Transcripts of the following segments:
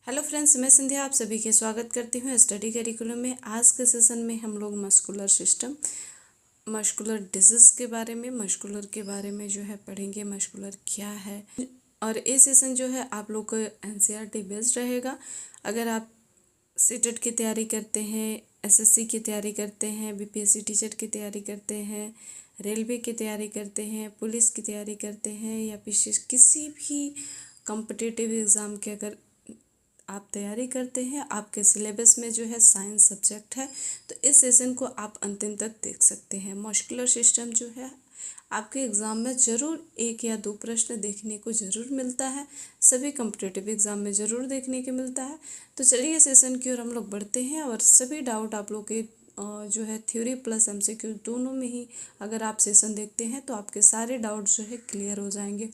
Hello friends, मैं संध्या आप सभी के स्वागत करती हूँ स्टडी करिकुलम में। आज के सेशन में हम लोग मस्कुलर सिस्टम, मस्कुलर डिजीज़ के बारे में, मस्कुलर के बारे में जो है पढ़ेंगे। मस्कुलर क्या है, और ये सेशन जो है आप लोग को एनसीईआरटी बेस्ड रहेगा। अगर आप सीटेट की तैयारी करते हैं, एसएससी की तैयारी करते हैं, बीपीएससी टीचर की तैयारी करते हैं, रेलवे की तैयारी करते हैं, पुलिस की तैयारी करते हैं, या फिर किसी भी कॉम्पिटिटिव एग्ज़ाम के अगर आप तैयारी करते हैं, आपके सिलेबस में जो है साइंस सब्जेक्ट है, तो इस सेशन को आप अंतिम तक देख सकते हैं। मस्कुलर सिस्टम जो है आपके एग्ज़ाम में ज़रूर 1 या 2 प्रश्न देखने को ज़रूर मिलता है, सभी कॉम्पिटिटिव एग्ज़ाम में ज़रूर देखने को मिलता है। तो चलिए सेशन की ओर हम लोग बढ़ते हैं, और सभी डाउट आप लोग के जो है थ्योरी प्लस एमसीक्यू दोनों में ही अगर आप सेशन देखते हैं तो आपके सारे डाउट जो है क्लियर हो जाएंगे,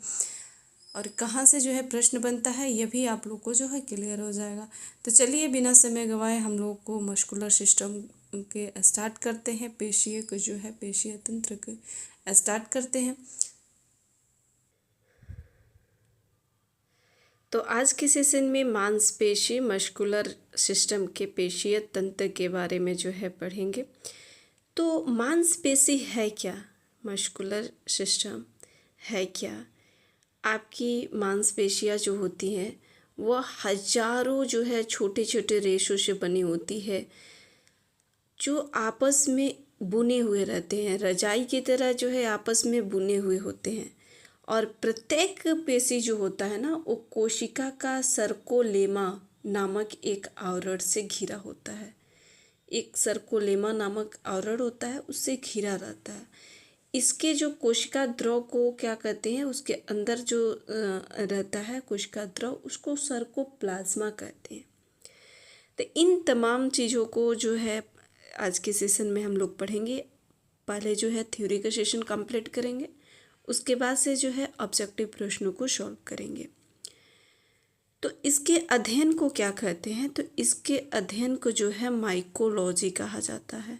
और कहाँ से जो है प्रश्न बनता है ये भी आप लोग को जो है क्लियर हो जाएगा। तो चलिए बिना समय गंवाए हम लोग को मस्कुलर सिस्टम के स्टार्ट करते हैं, पेशीय को जो है पेशीय तंत्र के स्टार्ट करते हैं। तो आज के सेशन में मांसपेशी मस्कुलर सिस्टम के पेशीय तंत्र के बारे में जो है पढ़ेंगे। तो मांसपेशी है क्या, मस्कुलर सिस्टम है क्या? आपकी मांसपेशियाँ जो होती हैं वह हजारों जो है छोटे छोटे रेशों से बनी होती है, जो आपस में बुने हुए रहते हैं, रजाई की तरह जो है आपस में बुने हुए होते हैं। और प्रत्येक पेशी जो होता है ना, वो कोशिका का सर्कोलेमा नामक एक आवरण से घिरा होता है। एक सर्कोलेमा नामक आवरण होता है, उससे घिरा रहता है। इसके जो कोशिका द्रव को क्या कहते हैं, उसके अंदर जो रहता है कोशिका द्रव, उसको सर्कोप्लाज्मा कहते हैं। तो इन तमाम चीज़ों को जो है आज के सेशन में हम लोग पढ़ेंगे। पहले जो है थ्योरी का सेशन कंप्लीट करेंगे, उसके बाद से जो है ऑब्जेक्टिव प्रश्नों को सॉल्व करेंगे। तो इसके अध्ययन को क्या कहते हैं, तो इसके अध्ययन को जो है माइकोलॉजी कहा जाता है।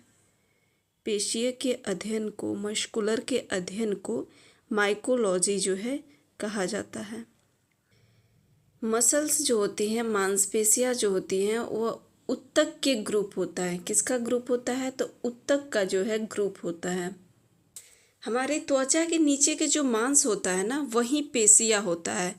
पेशीय के अध्ययन को, मस्कुलर के अध्ययन को माइकोलॉजी जो है कहा जाता है। मसल्स जो होती हैं, मांसपेशियाँ जो होती हैं, वह उत्तक के ग्रुप होता है। किसका ग्रुप होता है, तो उत्तक का जो है ग्रुप होता है। हमारे त्वचा के नीचे के जो मांस होता है ना, वही पेशियाँ होता है,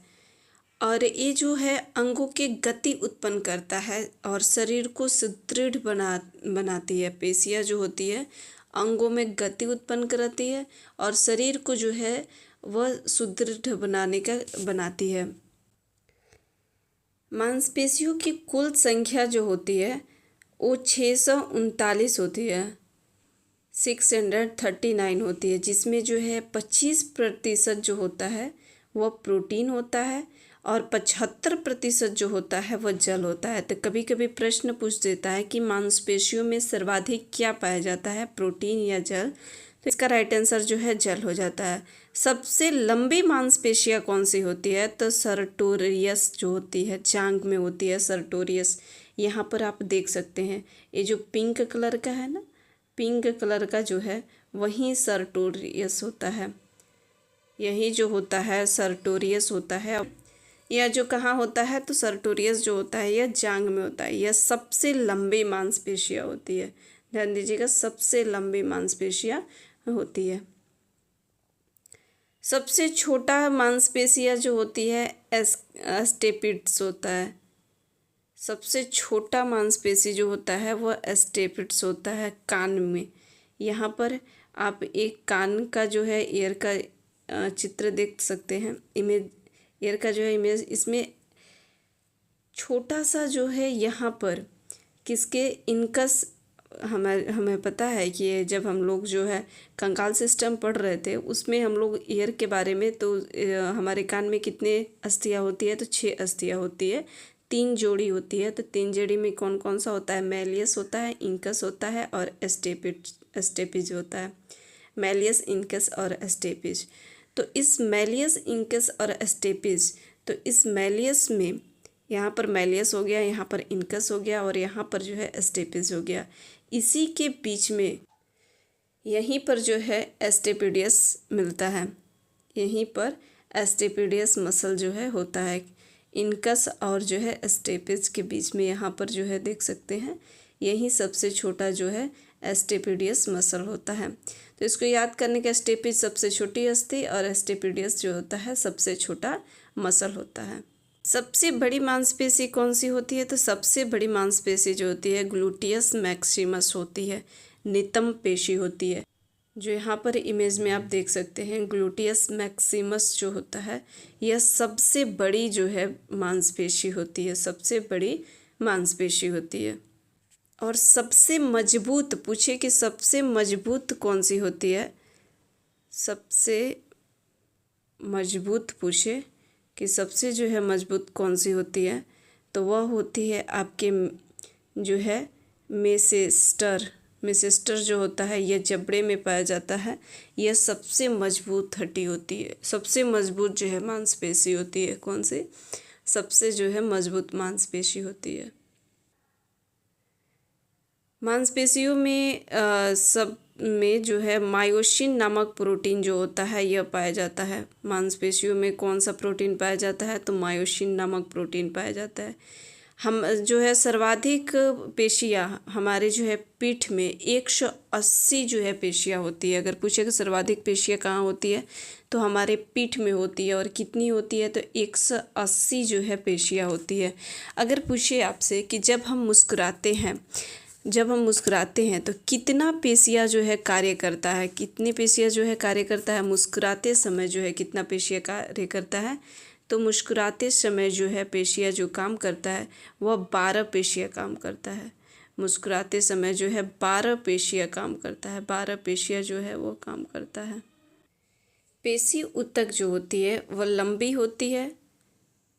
और ये जो है अंगों के गति उत्पन्न करता है और शरीर को सुदृढ़ बनाती है। पेशियाँ जो होती है अंगों में गति उत्पन्न कराती है और शरीर को जो है वह सुदृढ़ बनाती है। मांसपेशियों की कुल संख्या जो होती है वो 639 होती है, 639 होती है, जिसमें जो है 25% जो होता है वह प्रोटीन होता है और 75% जो होता है वह जल होता है। तो कभी कभी प्रश्न पूछ देता है कि मांसपेशियों में सर्वाधिक क्या पाया जाता है, प्रोटीन या जल? तो इसका राइट आंसर जो है जल हो जाता है। सबसे लंबी मांसपेशियाँ कौन सी होती है, तो सर्टोरियस जो होती है, जांघ में होती है सर्टोरियस। यहाँ पर आप देख सकते हैं ये जो पिंक कलर का है ना, पिंक कलर का जो है वही सर्टोरियस होता है। यही जो होता है सर्टोरियस होता है। यह जो कहाँ होता है, तो सर्टोरियस जो होता है यह जांघ में होता है। यह सबसे लंबी मांसपेशियाँ होती है, ध्यान दीजिएगा, सबसे लंबी मांसपेशियाँ होती है। सबसे छोटा मांसपेशियाँ जो होती है स्टेपिड्स होता है। सबसे छोटा मांसपेशी जो होता है वह स्टेपिड्स होता है, कान में। यहाँ पर आप एक कान का जो है ईयर का चित्र देख सकते हैं, इमेज, ईयर का जो है इमेज। इसमें छोटा सा जो है यहाँ पर किसके इनकस, हमें पता है कि जब हम लोग जो है कंकाल सिस्टम पढ़ रहे थे उसमें हम लोग ईयर के बारे में, तो हमारे कान में कितने अस्थियाँ होती है, तो 6 अस्थियाँ होती है, 3 जोड़ी होती है। तो 3 जोड़ी में कौन कौन सा होता है, मैलियस होता है, इंकस होता है और स्टेपिज होता है। मैलियस, इंकस और स्टेपिज। तो इस मैलियस, इंकस और स्टेपिज, तो इस मैलियस में यहाँ पर मैलियस हो गया, यहाँ पर इनकस हो गया और यहाँ पर जो है स्टेपिज हो गया। इसी के बीच में यहीं पर जो है स्टेपिडियस मिलता है, यहीं पर स्टेपिडियस मसल जो है होता है। इनकस और जो है स्टेपेज के बीच में यहाँ पर जो है देख सकते हैं, यही सबसे छोटा जो है स्टेपिडियस मसल होता है। तो इसको याद करने का, स्टेपेज सबसे छोटी अस्थि और स्टेपिडियस जो होता है सबसे छोटा मसल होता है। सबसे बड़ी मांसपेशी कौन सी होती है? तो सबसे बड़ी मांसपेशी जो होती है ग्लूटियस मैक्सिमस होती है, नितंब पेशी होती है, जो यहाँ पर इमेज में आप देख सकते हैं। ग्लूटियस मैक्सिमस जो होता है यह सबसे बड़ी जो है मांसपेशी होती है, सबसे बड़ी मांसपेशी होती है। और सबसे मजबूत, पूछे कि सबसे मजबूत कौन सी होती है? सबसे मजबूत पूछे कि सबसे जो है मजबूत कौन सी होती है, तो वह होती है आपके जो है मेसेस्टर जो होता है, यह जबड़े में पाया जाता है। यह सबसे मजबूत हड्डी होती है, सबसे मजबूत जो है मांसपेशी होती है। कौन सी? सबसे जो है मजबूत मांसपेशी होती है। मांसपेशियों में सब में जो है मायोसिन नामक प्रोटीन जो होता है यह पाया जाता है। मांसपेशियों में कौन सा प्रोटीन पाया जाता है? तो मायोसिन नामक प्रोटीन पाया जाता है। हम जो है सर्वाधिक पेशियाँ हमारे जो है पीठ में 180 जो है पेशियाँ होती है। अगर पूछे कि सर्वाधिक पेशियाँ कहाँ होती है, तो हमारे पीठ में होती है। और कितनी होती है? तो 180 जो है पेशियाँ होती है। अगर पूछे आपसे कि जब हम मुस्कुराते हैं तो कितना पेशियाँ जो है कार्य करता है, कितनी पेशियाँ जो है कार्य करता है मुस्कुराते समय, जो है कितना पेशियाँ कार्य करता है? तो मुस्कुराते समय जो है पेशियाँ जो काम करता है वह 12 पेशियाँ काम करता है। मुस्कुराते समय जो है 12 पेशियाँ काम करता है, 12 पेशियाँ जो है वो काम करता है। पेशी ऊतक जो होती है वह लंबी होती है,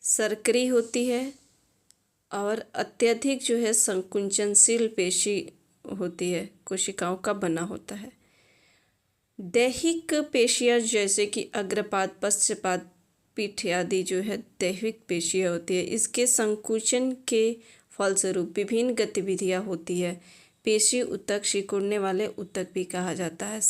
सरकरी होती है और अत्यधिक जो है संकुचनशील पेशी होती है, कोशिकाओं का बना होता है। दैहिक पेशियाँ जैसे कि अग्रपाद, पश्चपाद, पीठ आदि जो है दैहिक पेशियाँ होती है। इसके संकुचन के फलस्वरूप विभिन्न गतिविधियाँ होती है। पेशी ऊतक सिकुड़ने वाले ऊतक भी कहा जाता है।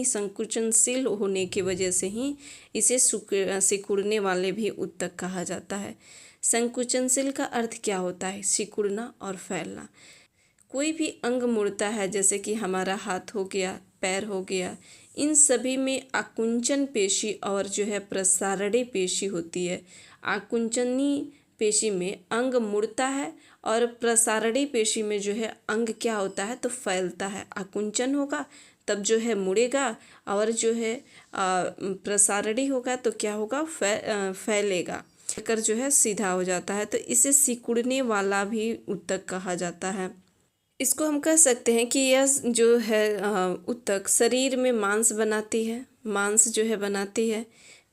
संकुचनशील होने की वजह से ही इसे सिकुड़ने वाले भी ऊतक कहा जाता है। संकुचनशील का अर्थ क्या होता है? सिकुड़ना और फैलना। कोई भी अंग मुड़ता है, जैसे कि हमारा हाथ हो गया, पैर हो गया, इन सभी में आकुंचन पेशी और जो है प्रसारणी पेशी होती है। आकुंचनी पेशी में अंग मुड़ता है और प्रसारणी पेशी में जो है अंग क्या होता है? तो फैलता है। आकुंचन होगा तब जो है मुड़ेगा और जो है प्रसारणी होगा तो क्या होगा? फैलेगा, कर जो है सीधा हो जाता है। तो इसे सिकुड़ने वाला भी ऊतक कहा जाता है। इसको हम कह सकते हैं कि यह जो है ऊतक शरीर में मांस बनाती है, मांस जो है बनाती है।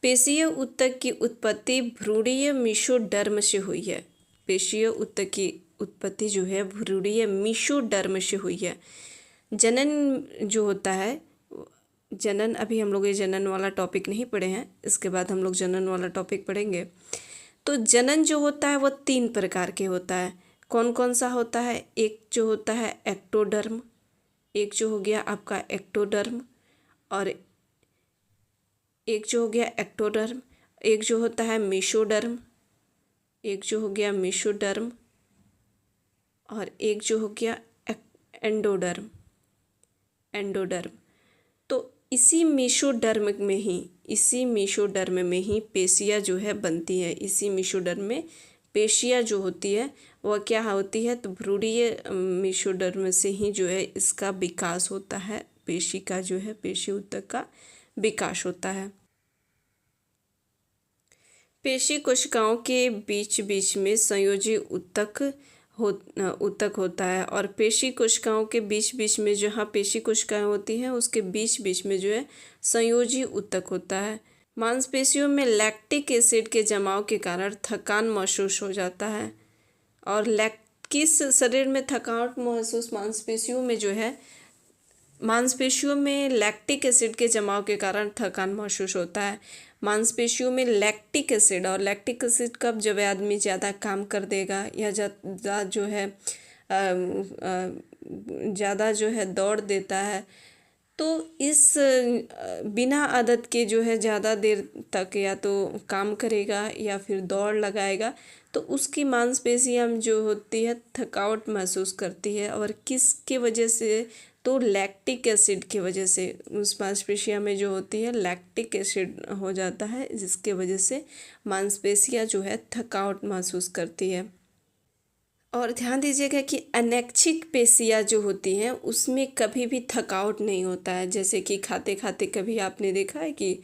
पेशीय ऊतक की उत्पत्ति भ्रूणीय मेसोडर्म से हुई है। पेशीय ऊतक की उत्पत्ति जो है भ्रूणीय मेसोडर्म से हुई है। जनन जो होता है, जनन अभी हम लोग ये जनन वाला टॉपिक नहीं पढ़े हैं, इसके बाद हम लोग जनन वाला टॉपिक पढ़ेंगे। तो जनन जो होता है वो 3 प्रकार के होता है। कौन कौन सा होता है? एक जो होता है एक्टोडर्म, एक जो हो गया आपका एक्टोडर्म, और एक जो हो गया एक्टोडर्म, एक जो होता है मेसोडर्म, एक जो हो गया मेसोडर्म, और एक जो हो गया एंडोडर्म। तो इसी मेसोडर्म में ही पेशियाँ जो है बनती है। इसी मेसोडर्म में पेशियाँ जो होती है वह क्या होती है? तो भ्रूणीय मेसोडर्म से ही जो है इसका विकास होता है। पेशी का जो है पेशी ऊतक का विकास होता है। पेशी कोशिकाओं के बीच बीच में संयोजी ऊतक होता है। और पेशी कोशिकाओं के बीच बीच में जहाँ पेशी कोशिकाएं होती हैं उसके बीच बीच में जो है संयोजी ऊतक होता है। मांसपेशियों में लैक्टिक एसिड के जमाव के कारण थकान महसूस हो जाता है। और किस शरीर में थकावट महसूस? मांसपेशियों में लैक्टिक एसिड के जमाव के कारण थकान महसूस होता है। मांसपेशियों में लैक्टिक एसिड, और लैक्टिक एसिड कब? जब आदमी ज़्यादा काम कर देगा या ज़्यादा जो है दौड़ देता है, तो इस बिना आदत के जो है ज़्यादा देर तक या तो काम करेगा या फिर दौड़ लगाएगा तो उसकी मांसपेशियाँ जो होती है थकावट महसूस करती है। और किसके वजह से, तो लैक्टिक एसिड की वजह से उस मांसपेशियाँ में जो होती है लैक्टिक एसिड हो जाता है, जिसके वजह से मांसपेशियाँ जो है थकावट महसूस करती है। और ध्यान दीजिएगा कि अनैच्छिक पेशियाँ जो होती हैं उसमें कभी भी थकावट नहीं होता है। जैसे कि खाते खाते कभी आपने देखा है कि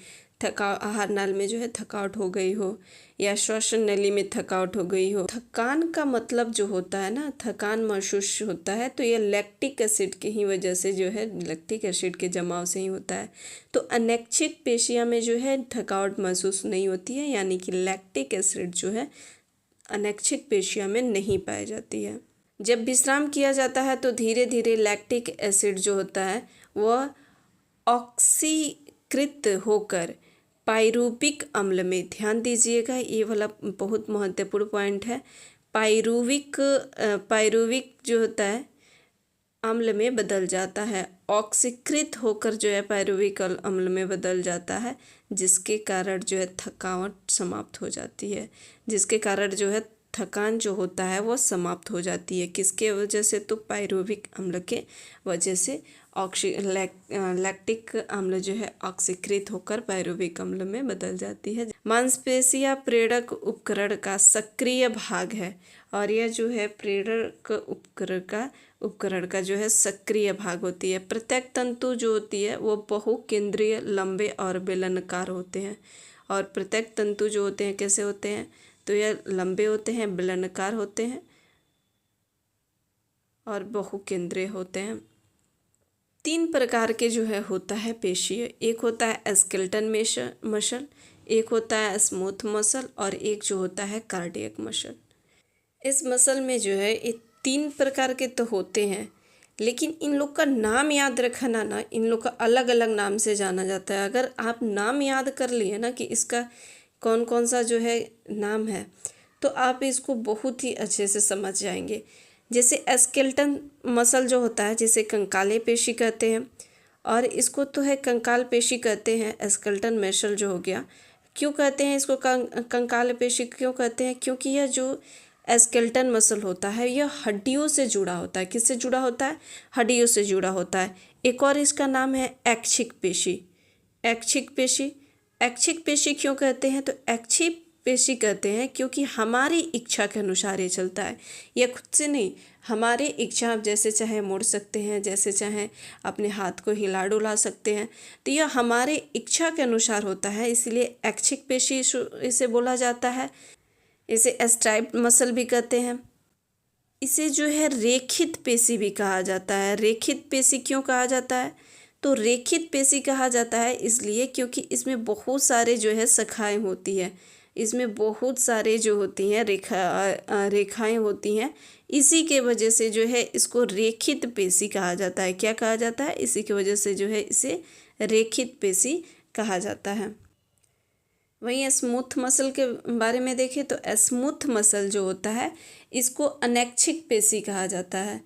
आहार नाल में जो है थकावट हो गई हो या श्वसन नली में थकावट हो गई हो। थकान का मतलब जो होता है ना, थकान महसूस होता है तो ये लैक्टिक एसिड की ही वजह से जो है, लैक्टिक एसिड के जमाव से ही होता है। तो अनैच्छिक पेशियाँ में जो है थकावट महसूस नहीं होती है, यानी कि लैक्टिक एसिड जो है अनैच्छिक पेशियों में नहीं पाई जाती है। जब विश्राम किया जाता है तो धीरे धीरे लैक्टिक एसिड जो होता है वह ऑक्सीकृत होकर पाइरूविक अम्ल में, ध्यान दीजिएगा ये वाला बहुत महत्वपूर्ण पॉइंट है, पाइरूविक जो होता है अम्ल में बदल जाता है। ऑक्सीकृत होकर जो है पाइरूविक अम्ल में बदल जाता है, जिसके कारण जो है थकावट समाप्त हो जाती है, जिसके कारण जो है थकान जो होता है वो समाप्त हो जाती है। किसके वजह से, तो पाइरूविक अम्ल के वजह से लैक्टिक अम्ल जो है ऑक्सीकृत होकर पाइरूविक अम्ल में बदल जाती है। मांसपेशियाँ प्रेरक उपकरण का सक्रिय भाग है और यह जो है प्रेरक उपकरण का जो है सक्रिय भाग होती है। प्रत्येक तंतु जो होती है वो बहुकेंद्रीय, लंबे और बेलनाकार होते हैं। और प्रत्येक तंतु जो होते हैं कैसे होते हैं, तो यह लंबे होते हैं, बेलनाकार होते हैं और बहुकेंद्रीय होते हैं। 3 प्रकार के जो है होता है पेशीय, एक होता है स्केलेटल मसल, एक होता है स्मूथ मसल और एक जो होता है कार्डियक मसल। इस मसल में जो है ये 3 प्रकार के तो होते हैं, लेकिन इन लोग का नाम याद रखना ना, इन लोग का अलग अलग नाम से जाना जाता है। अगर आप नाम याद कर लिए ना कि इसका कौन कौन सा जो है नाम है, तो आप इसको बहुत ही अच्छे से समझ जाएंगे। जैसे स्केलेटल मसल जो होता है जिसे कंकाली पेशी कहते हैं, और इसको तो है कंकाल पेशी कहते हैं। स्केलेटल मसल जो हो गया, क्यों कहते हैं इसको कंकाल पेशी क्यों कहते हैं, क्योंकि यह जो स्केलेटल मसल होता है यह हड्डियों से जुड़ा होता है। किससे जुड़ा होता है, हड्डियों से जुड़ा होता है। एक और इसका नाम है ऐच्छिक पेशी। ऐच्छिक पेशी क्यों कहते हैं, तो ऐच्छिक पेशी कहते हैं क्योंकि हमारी इच्छा के अनुसार ये चलता है। यह खुद से नहीं, हमारी इच्छा, आप जैसे चाहे मोड़ सकते हैं, जैसे चाहे अपने हाथ को हिला डुला सकते हैं, तो यह हमारे इच्छा के अनुसार होता है, इसलिए ऐच्छिक पेशी इसे बोला जाता है। इसे स्ट्राइप्ड मसल भी कहते हैं। इसे जो है रेखित पेशी भी कहा जाता है। रेखित पेशी क्यों कहा जाता है, तो रेखित पेशी कहा जाता है इसलिए क्योंकि इसमें बहुत सारे जो है शाखाएं होती है, इसमें बहुत सारे जो होती हैं रेखाएं होती हैं, इसी के वजह से जो है इसको रेखित पेशी कहा जाता है। क्या कहा जाता है, इसी की वजह से जो है इसे रेखित पेशी कहा जाता है। वहीं स्मूथ मसल के बारे में देखें तो स्मूथ मसल जो होता है इसको अनैच्छिक पेशी कहा जाता है।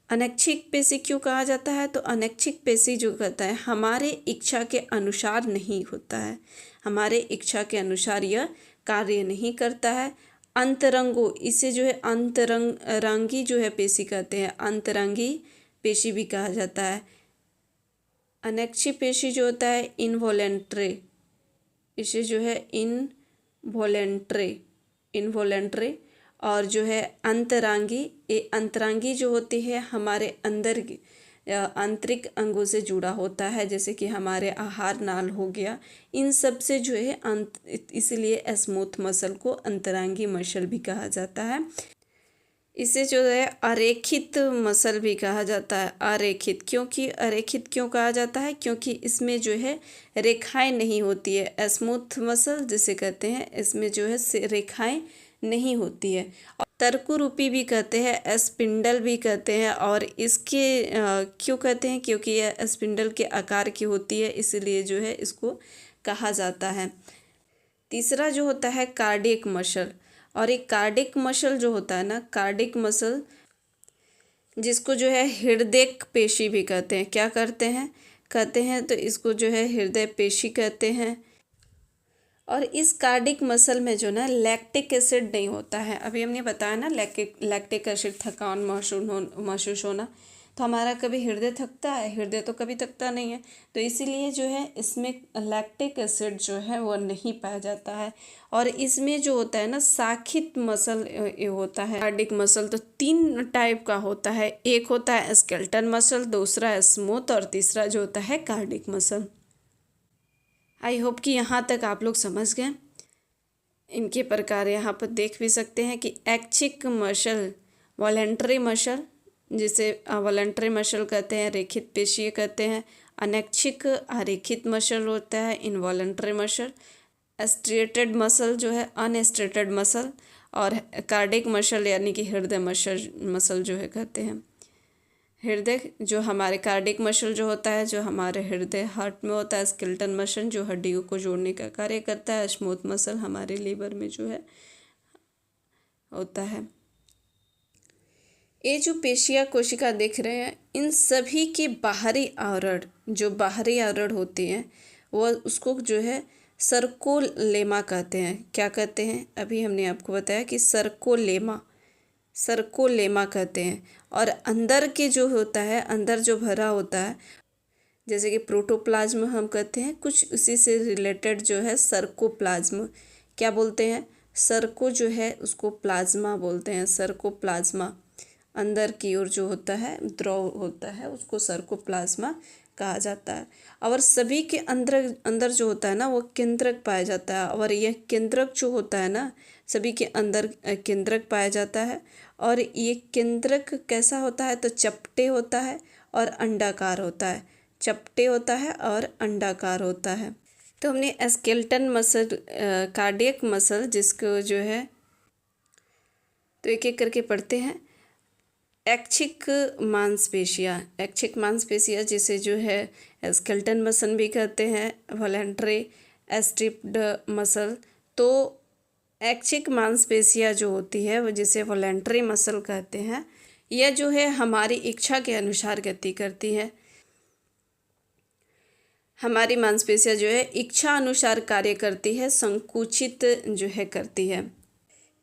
अनैच्छिक पेशी क्यों कहा जाता है, तो अनैच्छिक पेशी जो कहता है हमारे इच्छा के अनुसार नहीं होता है, हमारे इच्छा के अनुसार यह कार्य नहीं करता है। अंतरंगो, इसे जो है अंतरंगी जो है पेशी कहते हैं, अंतरंगी पेशी भी कहा जाता है। अनैच्छिक पेशी जो होता है इनवॉलेंट्री, इसे जो है इनवॉलेंट्री और जो है अंतरांगी, ये अंतरांगी जो होती है हमारे अंदर आंतरिक अंगों से जुड़ा होता है, जैसे कि हमारे आहार नाल हो गया, इन सब से जो है इसलिए स्मूथ मसल को अंतरांगी मसल भी कहा जाता है। इसे जो है अरेखित मसल भी कहा जाता है। अरेखित क्यों कहा जाता है, क्योंकि इसमें जो है रेखाएं नहीं होती है। स्मूथ मसल जिसे कहते हैं इसमें जो है रेखाएं नहीं होती है। तर्कुरूपी भी कहते हैं, स्पिंडल भी कहते हैं, और इसके क्यों कहते हैं, क्योंकि यह स्पिंडल के आकार की होती है, इसलिए जो है इसको कहा जाता है। तीसरा जो होता है कार्डियक मसल, और एक कार्डियक मसल जो होता है ना, कार्डियक मसल जिसको जो है हृदय पेशी भी कहते हैं। क्या कहते हैं तो इसको जो है हृदय पेशी कहते हैं। और इस कार्डिक मसल में जो ना लैक्टिक एसिड नहीं होता है। अभी हमने बताया ना लैक्टिक एसिड थकान महसूस होना, तो हमारा कभी हृदय थकता है? हृदय तो कभी थकता नहीं है। तो इसीलिए जो है इसमें लैक्टिक एसिड जो है वो नहीं पाया जाता है। और इसमें जो होता है ना शाखित मसल होता है। कार्डिक मसल तो 3 टाइप का होता है। एक होता है स्केलेटल मसल, दूसरा है स्मूथ, और तीसरा जो होता है कार्डिक मसल। आई होप कि यहाँ तक आप लोग समझ गए। इनके प्रकार यहाँ पर देख भी सकते हैं कि ऐच्छिक मसल, वॉलेंटरी मसल, जिसे वॉलेंटरी मसल कहते हैं, रेखित पेशीय कहते हैं। अनैच्छिक अरेखित मसल होता है, इनवॉलेंटरी मसल। स्ट्रेटेड मसल जो है अनस्ट्रेटेड मसल, और कार्डिक मसल यानी कि हृदय मसल जो है कहते हैं। हृदय जो हमारे कार्डिक मसल जो होता है, जो हमारे हृदय हार्ट में होता है। स्केलेटल मसल जो हड्डियों को जोड़ने का कार्य करता है। स्मूथ मसल हमारे लीवर में जो है होता है। ये जो पेशियाँ कोशिका देख रहे हैं, इन सभी के बाहरी आवरण, जो बाहरी आवरण होती हैं, वो उसको जो है सर्कोलेमा कहते हैं। क्या कहते हैं? अभी हमने आपको बताया कि सर्कोलेमा कहते हैं। और अंदर के जो होता है, अंदर जो भरा होता है, जैसे कि प्रोटोप्लाज्म हम कहते हैं, कुछ उसी से रिलेटेड जो है सर्कोप्लाज्म। क्या बोलते हैं? सर्को जो है उसको प्लाज्मा बोलते हैं, सर्कोप्लाज्मा। अंदर की ओर जो होता है द्रव होता है उसको सर्कोप्लाज्मा कहा जाता है। और सभी के अंदर जो होता है ना वो केंद्रक पाया जाता है। और यह केंद्रक जो होता है ना, सभी के अंदर केंद्रक पाया जाता है। और ये केंद्रक कैसा होता है? तो चपटे होता है और अंडाकार होता है। चपटे होता है और अंडाकार होता है। तो हमने स्केलेटल मसल, कार्डियक मसल, जिसको जो है तो एक एक करके पढ़ते हैं। ऐच्छिक मांसपेशियाँ जिसे जो है स्केलेटल मसल भी कहते हैं, वॉलेंटरी स्ट्रिप्ड मसल। तो ऐच्छिक मांसपेशियाँ जो होती है वो जिसे वॉलेंटरी मसल कहते हैं, यह जो है हमारी इच्छा के अनुसार गति करती है। हमारी मांसपेशियाँ जो है इच्छा अनुसार कार्य करती है, संकुचित जो है करती है।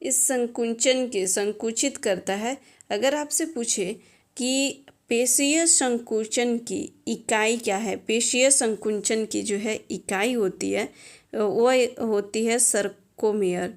इस संकुचित करता है। अगर आपसे पूछे कि पेशीय संकुचन की इकाई क्या है, पेशीय संकुचन की जो है इकाई होती है वह होती है सर्कोमियर।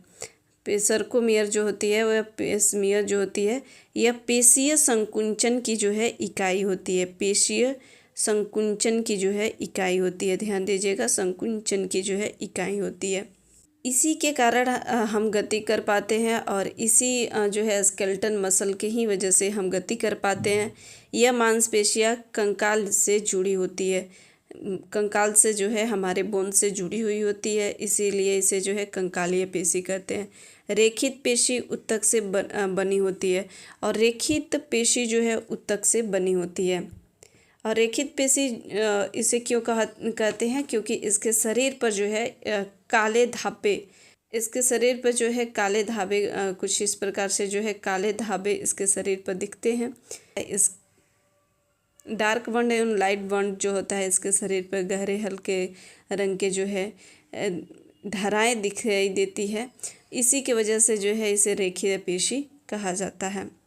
सर्कोमियर जो होती है वह पेसमियर जो होती है, यह पेशीय संकुचन की जो है इकाई होती है। पेशीय संकुचन की जो है इकाई होती है। ध्यान दीजिएगा, संकुचन की जो है इकाई होती है। इसी के कारण हम गति कर पाते हैं, और इसी जो है स्केलेटल मसल के ही वजह से हम गति कर पाते हैं। यह मांसपेशियाँ कंकाल से जुड़ी होती है। कंकाल से जो है हमारे बोन से जुड़ी हुई होती है, इसीलिए इसे जो है कंकालीय पेशी कहते हैं। रेखित पेशी ऊतक से बनी होती है, और रेखित पेशी जो है ऊतक से बनी होती है। और रेखित पेशी इसे क्यों कहते हैं? क्योंकि इसके शरीर पर जो है काले धाबे, इसके शरीर पर जो है काले धाबे, कुछ इस प्रकार से जो है काले धाबे इसके शरीर पर दिखते हैं। इस डार्क बर्न एवं लाइट बर्न जो होता है इसके शरीर पर गहरे हल्के रंग के जो है धाराएँ दिखाई देती है। इसी की वजह से जो है इसे रेखीय पेशी कहा जाता है।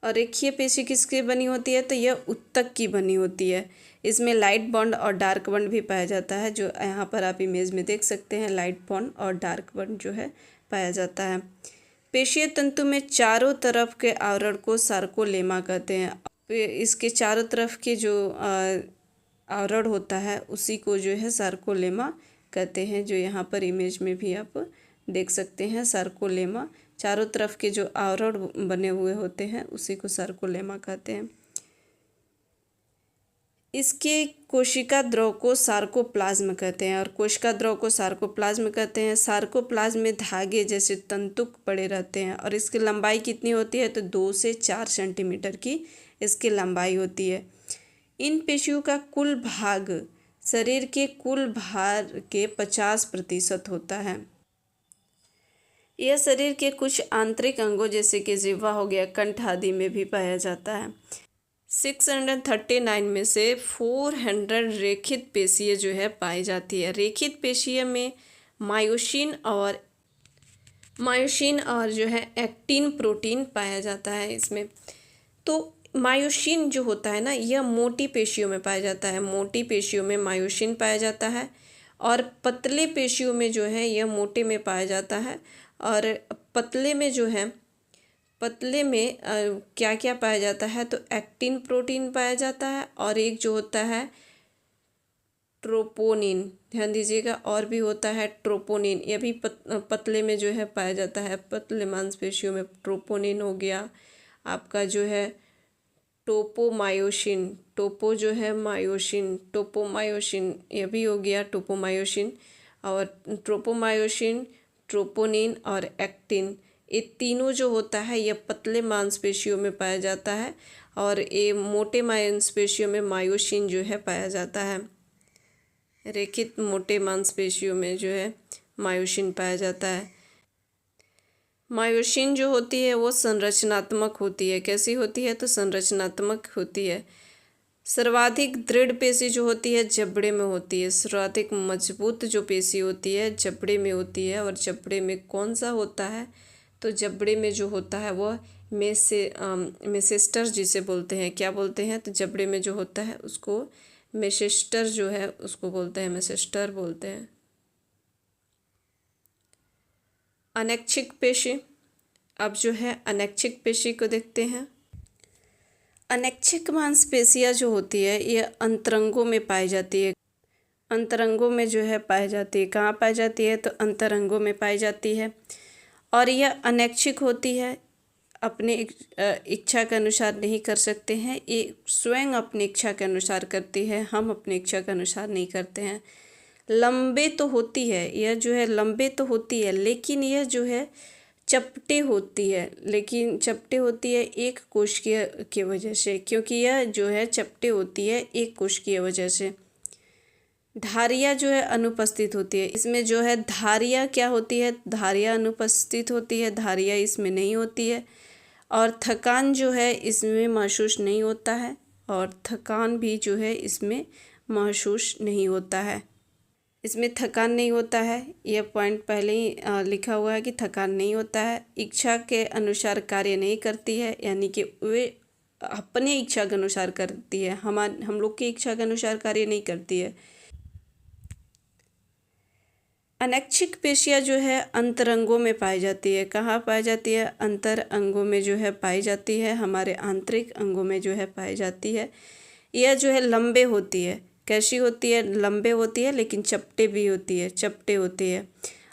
और रेखीय पेशी किसकी बनी होती है? तो यह ऊतक की बनी होती है। इसमें लाइट बॉन्ड और डार्क बॉन्ड भी पाया जाता है, जो यहाँ पर आप इमेज में देख सकते हैं। लाइट बॉन्ड और डार्क बॉन्ड जो है पाया जाता है। पेशीय तंतु में चारों तरफ के आवरण को सार्कोलेमा कहते हैं। इसके चारों तरफ के जो आवरण होता है उसी को जो है सार्कोलेमा कहते हैं, जो यहाँ पर इमेज में भी आप देख सकते हैं। सार्कोलेमा, चारों तरफ के जो आवरण बने हुए होते हैं उसी को सार्कोलेमा कहते हैं। इसके कोशिका द्रव को सार्कोप्लाज्म कहते हैं, और कोशिका द्रव को सार्कोप्लाज्म कहते हैं। सार्कोप्लाज्म में धागे जैसे तंतुक पड़े रहते हैं, और इसकी लंबाई कितनी होती है? तो 2 से 4 सेंटीमीटर की इसकी लंबाई होती है। इन पेशियों का कुल भाग शरीर के कुल भार के 50% होता है। यह शरीर के कुछ आंतरिक अंगों जैसे कि जिह्वा हो गया, कंठ आदि में भी पाया जाता है। 639 में से 400 रेखित पेशियाँ जो है पाई जाती है। रेखित पेशियों में मायोसिन और जो है एक्टिन प्रोटीन पाया जाता है इसमें। तो मायोसिन जो होता है ना, यह मोटी पेशियों में पाया जाता है। मोटी पेशियों में मायोसिन पाया जाता है और पतले पेशियों में जो है यह मोटे में पाया जाता है। और पतले में जो है, पतले में क्या क्या पाया जाता है, तो एक्टिन प्रोटीन पाया जाता है और एक जो होता है ट्रोपोनिन, ध्यान दीजिएगा, और भी होता है ट्रोपोनिन, यह भी पतले में जो है पाया जाता है। पतले मांसपेशियों में ट्रोपोनिन हो गया, आपका जो है टोपोमायोसिन, टोपो जो है मायोसिन, टोपोमायोसिन यह भी हो गया टोपोमायोसिन, और ट्रोपोमायोसिन, ट्रोपोनिन और एक्टिन, ये तीनों जो होता है यह पतले मांसपेशियों में पाया जाता है और ये मोटे मांसपेशियों में मायोसिन जो है पाया जाता है। रेखित मोटे मांसपेशियों में जो है मायोसिन पाया जाता है। मायोसिन जो होती है वो संरचनात्मक होती है। कैसी होती है, तो संरचनात्मक होती है। सर्वाधिक दृढ़ पेशी जो होती है जबड़े में होती है। सर्वाधिक मजबूत जो पेशी होती है जबड़े में होती है। और जबड़े में कौन सा होता है, तो जबड़े में जो होता है वह मेसेस्टर जिसे बोलते हैं, क्या बोलते हैं, तो जबड़े में जो होता है उसको मेसेस्टर जो है उसको बोलते हैं, मेसेस्टर बोलते हैं। अनैच्छिक पेशी, अब जो है अनैच्छिक पेशी को देखते हैं। अनैच्छिक मांसपेशियाँ जो होती है यह अंतरंगों में पाई जाती है। अंतरंगों में जो है पाई जाती है। कहाँ पाई जाती है, तो अंतरंगों में पाई जाती है। और यह अनैच्छिक होती है, अपने इच्छा के अनुसार नहीं कर सकते हैं। ये स्वयं अपनी इच्छा के अनुसार करती है, हम अपनी इच्छा के अनुसार नहीं करते हैं। लंबे तो होती है, यह जो है लंबे तो होती है, लेकिन यह जो है चपटे होती है। लेकिन चपटे होती है एक कोशिकीय की वजह से, क्योंकि यह जो है चपटे होती है एक कोशिकीय वजह से। धारियाँ जो है अनुपस्थित होती है। इसमें जो है धारियाँ क्या होती है, धारियाँ अनुपस्थित होती है, धारियाँ इसमें नहीं होती है। और थकान जो है इसमें महसूस नहीं होता है, और थकान भी जो है इसमें महसूस नहीं होता है। इसमें थकान नहीं होता है, यह पॉइंट पहले ही लिखा हुआ है कि थकान नहीं होता है। इच्छा के अनुसार कार्य नहीं करती है, यानी कि वे अपने इच्छा के अनुसार करती है, हम लोग की इच्छा के अनुसार कार्य नहीं करती है। अनैच्छिक पेशियाँ जो है अंतरंगों में पाई जाती है। कहाँ पाई जाती है, अंतर अंगों में जो है पाई जाती है, हमारे आंतरिक अंगों में जो है पाई जाती है। यह जो है लंबे होती है। कैसी होती है, लंबे होती है, लेकिन चपटे भी होती है, चपटे होती है।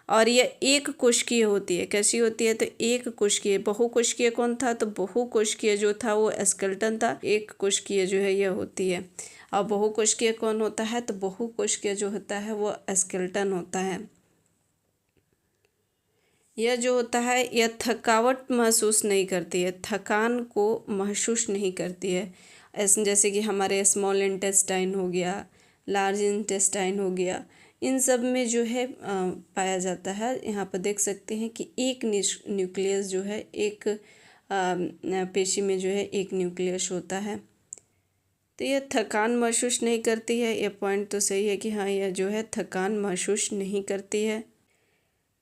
और यह एक कोशिकीय होती है। कैसी होती है, तो एक कोशिकीय। बहुकोशिकीय कौन था, तो बहुकोशिकीय जो था वो स्केलेटन था। एक कोशिकीय जो है यह होती है। और बहुकोशिकीय कौन होता है, तो बहुकोशिकीय जो होता है वो स्केलेटन होता है। यह जो होता है यह थकावट महसूस नहीं करती है, थकान को महसूस नहीं करती है। ऐसे जैसे कि हमारे स्मॉल इंटेस्टाइन हो गया, लार्ज इंटेस्टाइन हो गया, इन सब में जो है पाया जाता है। यहाँ पर देख सकते हैं कि एक न्यूक्लियस जो है, एक पेशी में जो है एक न्यूक्लियस होता है। तो यह थकान महसूस नहीं करती है। यह पॉइंट तो सही है कि हाँ, यह जो है थकान महसूस नहीं करती है।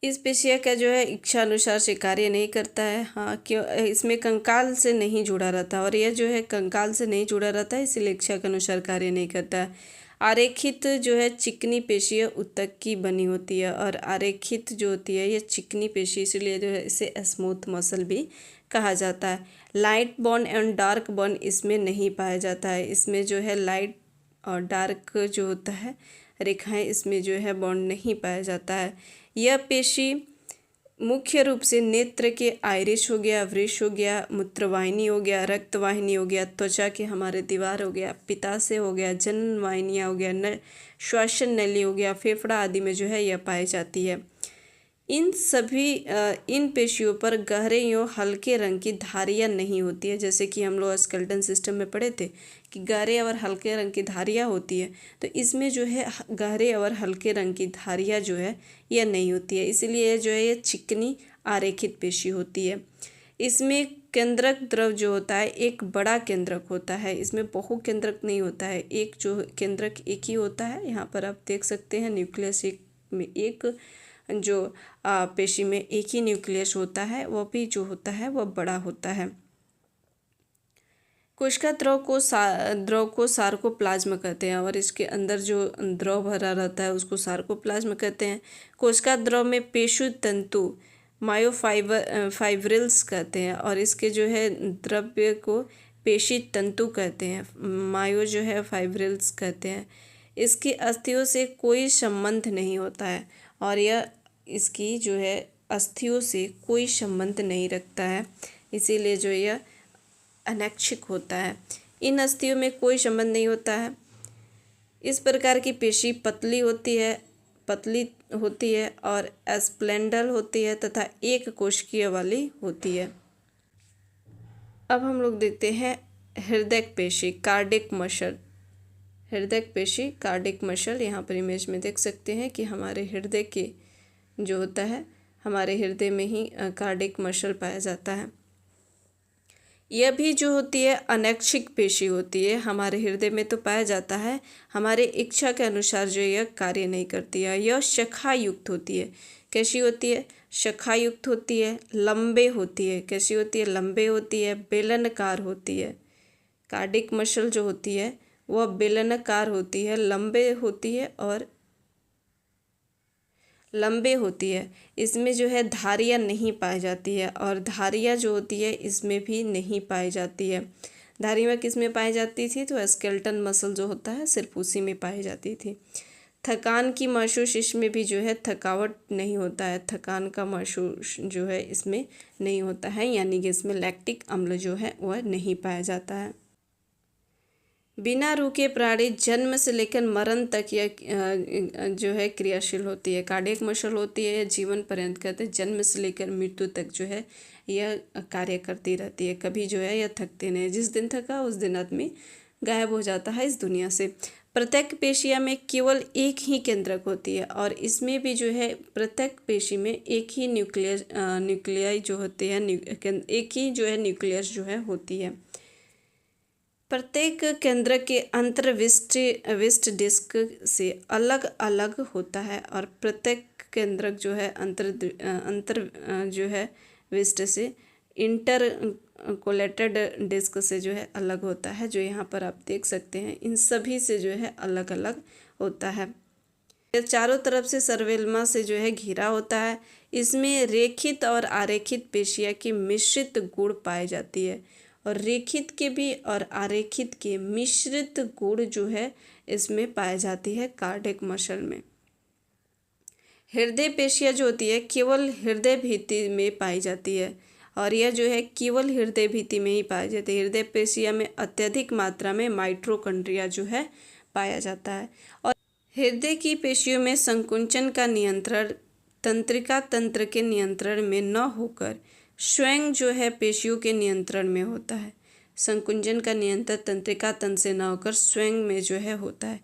इस पेशिया का जो है इच्छा अनुसार से कार्य नहीं करता है। हाँ, क्यों, इसमें कंकाल से नहीं जुड़ा रहता, और यह जो है कंकाल से नहीं जुड़ा रहता है, इसलिए इच्छा के अनुसार कार्य नहीं करता है। आरेखित जो है चिकनी पेशी ऊतक की बनी होती है, और आरेखित जो होती है यह चिकनी पेशी, इसलिए जो है इसे स्मूथ मसल भी कहा जाता है। Light born and dark born इसमें नहीं पाया जाता है। इसमें जो है लाइट और डार्क जो होता है रेखाएं, इसमें जो है बॉन्ड नहीं पाया जाता है। यह पेशी मुख्य रूप से नेत्र के आइरिश हो गया, वृष हो गया, मूत्रवाहिनी हो गया, रक्तवाहिनी हो गया, त्वचा के हमारे दीवार हो गया, पित्ताशय हो गया, जननवाहिनियाँ हो गया, श्वसन नली हो गया, फेफड़ा आदि में जो है यह पाई जाती है। इन पेशियों पर गहरे एवं हल्के रंग की धारियाँ नहीं होती है। जैसे कि हम लोग स्केलेटन सिस्टम में पढ़े थे कि गहरे और हल्के रंग की धारियाँ होती है, तो इसमें जो है गहरे और हल्के रंग की धारियाँ जो है यह नहीं होती है, इसलिए जो है ये चिकनी आरेखित पेशी होती है। इसमें केंद्रक द्रव जो होता है एक बड़ा केंद्रक होता है, इसमें बहुकेंद्रक नहीं होता है। एक जो केंद्रक एक ही होता है। यहाँ पर आप देख सकते हैं न्यूक्लियस में एक जो पेशी में एक ही न्यूक्लियस होता है, वह भी जो होता है वह बड़ा होता है। कोशिका द्रव को सार्कोप्लाज्म कहते हैं और इसके अंदर जो द्रव भरा रहता है उसको सार्कोप्लाज्म कहते हैं। कोशिका द्रव में पेशी तंतु फाइब्रिल्स कहते हैं और इसके जो है द्रव्य को पेशी तंतु कहते हैं। मायो जो है फाइब्रिल्स कहते हैं। इसकी अस्थियों से कोई संबंध नहीं होता है और यह इसकी जो है अस्थियों से कोई संबंध नहीं रखता है, इसीलिए जो यह अनैच्छिक होता है। इन अस्थियों में कोई संबंध नहीं होता है। इस प्रकार की पेशी पतली होती है और स्प्लेंडल होती है तथा एक कोशिकीय वाली होती है। अब हम लोग देखते हैं हृदय पेशी, कार्डिक मसल। हृदय पेशी, कार्डिक मसल, यहाँ पर इमेज में देख सकते हैं कि हमारे हृदय के जो होता है, हमारे हृदय में ही कार्डिक मसल पाया जाता है। यह भी जो होती है अनैच्छिक पेशी होती है। हमारे हृदय में तो पाया जाता है, हमारे इच्छा के अनुसार जो यह कार्य नहीं करती है। यह शाखा युक्त होती है। कैसी होती है? शाखा युक्त होती है, लंबे होती है। कैसी होती है? लंबे होती है, बेलनाकार होती है। कार्डिक मसल जो होती है वह बेलनाकार होती है, लंबे होती है। इसमें जो है धारियाँ नहीं पाई जाती है और धारियाँ जो होती है इसमें भी नहीं पाई जाती है। धारियाँ किस में पाई जाती थी? तो स्केलेटन मसल जो होता है सिर्फ उसी में पाई जाती थी। थकान की महसूस इसमें भी जो है थकावट नहीं होता है, थकान का महसूस जो है इसमें नहीं होता है, यानी कि इसमें लैक्टिक अम्ल जो है वह नहीं पाया जाता है। बिना रुके प्राणी जन्म से लेकर मरण तक यह जो है क्रियाशील होती है। कार्डियक मसल होती है जीवन पर्यंत, कहते हैं जन्म से लेकर मृत्यु तक जो है यह कार्य करती रहती है। कभी जो है यह थकती नहीं। जिस दिन थका उस दिन आदमी गायब हो जाता है इस दुनिया से। प्रत्येक पेशिया में केवल एक ही केंद्रक होती है और इसमें भी जो है प्रत्येक पेशी में एक ही न्यूक्लियाई जो होती है, एक ही जो है न्यूक्लियस जो है होती है। प्रत्येक केंद्र के अंतर्विष्ट डिस्क से अलग अलग होता है और प्रत्येक केंद्रक जो है अंतर जो है विष्ट से इंटरकोलेटेड डिस्क से जो है अलग होता है, जो यहाँ पर आप देख सकते हैं। इन सभी से जो है अलग अलग होता है। यह चारों तरफ से सर्वेलमा से जो है घिरा होता है। इसमें रेखित और आरेखित पेशियाँ की मिश्रित गुण पाई जाती है और रेखित के भी और आरेखित के मिश्रित गुण जो है इसमें पाई जाती है कार्डियक मसल में। हृदय पेशियाँ जो होती है केवल हृदय भित्ति में पाई जाती है और यह जो है केवल हृदय भित्ति में ही पाई जाती है। हृदय पेशियाँ में अत्यधिक मात्रा में माइटोकॉन्ड्रिया जो है पाया जाता है और हृदय की पेशियों में संकुचन का नियंत्रण तंत्रिका तंत्र के नियंत्रण में न होकर स्वयं जो है पेशियों के नियंत्रण में होता है। संकुचन का नियंत्रण तंत्रिका तंत्र से न होकर स्वयं में जो है होता है।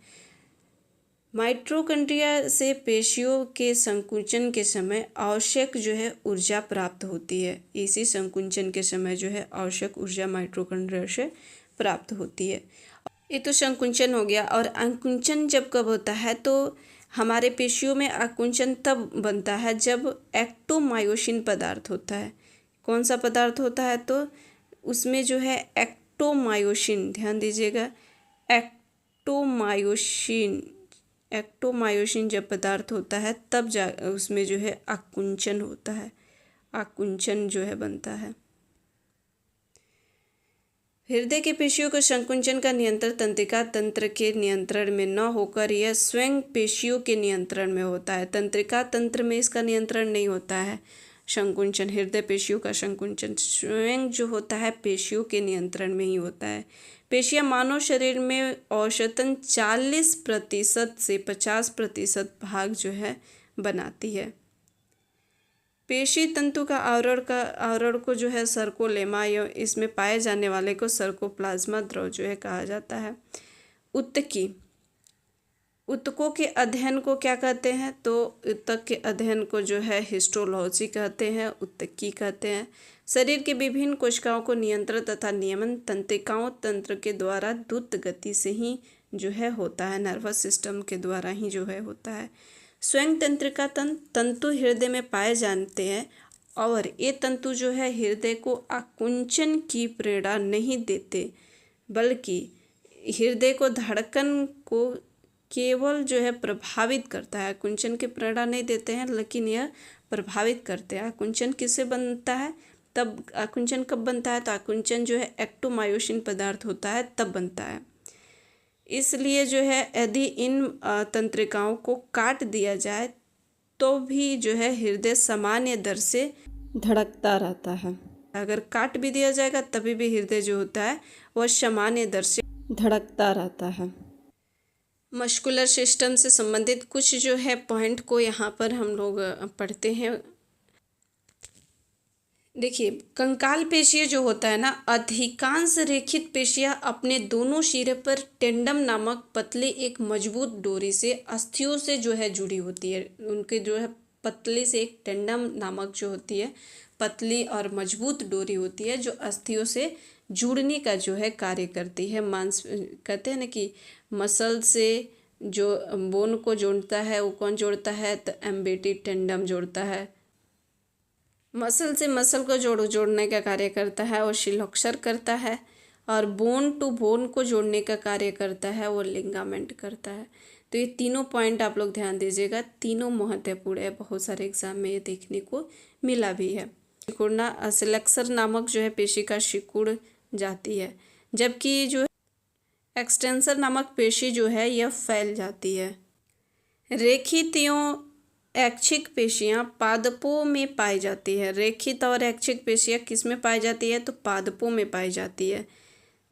माइटोकॉन्ड्रिया से पेशियों के संकुचन के समय आवश्यक जो है ऊर्जा प्राप्त होती है। इसी संकुचन के समय जो है आवश्यक ऊर्जा माइटोकॉन्ड्रिया से प्राप्त होती है। ये तो संकुचन हो गया। और अंकुचन जब कब होता है तो हमारे पेशियों में आकुंचन तब बनता है जब एक्टोमायोसिन पदार्थ होता है। कौन सा पदार्थ होता है? तो उसमें जो है एक्टोमायोसिन, ध्यान दीजिएगा, एक्टोमायोसिन जब पदार्थ होता है तब उसमें जो है आकुंचन होता है, आकुंचन जो है बनता है। हृदय के पेशियों को संकुचन का नियंत्रण तंत्रिका तंत्र के नियंत्रण में न होकर यह स्वयं पेशियों के नियंत्रण में होता है। तंत्रिका तंत्र में इसका नियंत्रण नहीं होता है। संकुचन, हृदय पेशियों का संकुचन स्वयं जो होता है पेशियों के नियंत्रण में ही होता है। पेशियाँ मानव शरीर में औसतन 40% से 50% भाग जो है बनाती है। पेशी तंतु का आवरण को जो है सर्कोलेमा या इसमें पाए जाने वाले को सर्कोप्लाज्मा द्रव जो है कहा जाता है। उत्तकी ऊतकों के अध्ययन को क्या कहते हैं? तो ऊतक के अध्ययन को जो है हिस्टोलॉजी कहते हैं, ऊतकी कहते हैं। शरीर के विभिन्न कोशिकाओं को नियंत्रण तथा नियमन तंत्रिकाओं तंत्र के द्वारा द्रुत गति से ही जो है होता है, नर्वस सिस्टम के द्वारा ही जो है होता है। स्वयं तंत्रिका तंतु हृदय में पाए जाते हैं और ये तंतु जो है हृदय को आकुंचन की प्रेरणा नहीं देते, बल्कि हृदय को धड़कन को केवल जो है प्रभावित करता है। आकुंचन की प्रेरणा नहीं देते हैं, लेकिन यह प्रभावित करते हैं। आकुंचन किससे बनता है? तब आकुंचन कब बनता है? तो आकुंचन जो है एक्टोमायोसिन पदार्थ होता है तब बनता है। इसलिए जो है यदि इन तंत्रिकाओं को काट दिया जाए तो भी जो है हृदय सामान्य दर से धड़कता रहता है। अगर काट भी दिया जाएगा तभी भी हृदय जो होता है वह सामान्य दर से धड़कता रहता है। मस्कुलर सिस्टम से संबंधित कुछ जो है पॉइंट को यहाँ पर हम लोग पढ़ते हैं। देखिए, कंकाल पेशियाँ जो होता है ना, अधिकांश रेखित पेशियाँ अपने दोनों सिरे पर टेंडम नामक पतले एक मजबूत डोरी से अस्थियों से जो है जुड़ी होती है। उनके जो है पतले से एक टेंडम नामक जो होती है पतली और मजबूत डोरी होती है जो अस्थियों से जुड़ने का जो है कार्य करती है। मांस कहते हैं ना कि मसल से जो बोन को जोड़ता है वो कौन जोड़ता है? तो एम्बेडेड टेंडम जोड़ता है। मसल से मसल को जोड़ने का कार्य करता है और शिलोक्षर करता है, और बोन टू बोन को जोड़ने का कार्य करता है वो लिगामेंट करता है। तो ये तीनों पॉइंट आप लोग ध्यान दीजिएगा, तीनों महत्वपूर्ण है। बहुत सारे एग्जाम में ये देखने को मिला भी है। सिकुड़ना, सिलेक्सर नामक जो है पेशिका सिकुड़ जाती है, जबकि जो एक्सटेंसर नामक पेशी जो है यह फैल जाती है। रेखित ऐच्छिक पेशियाँ पादपों में पाई जाती है। रेखित और ऐच्छिक पेशियाँ किस में पाई जाती है? तो पादपों में पाई जाती है।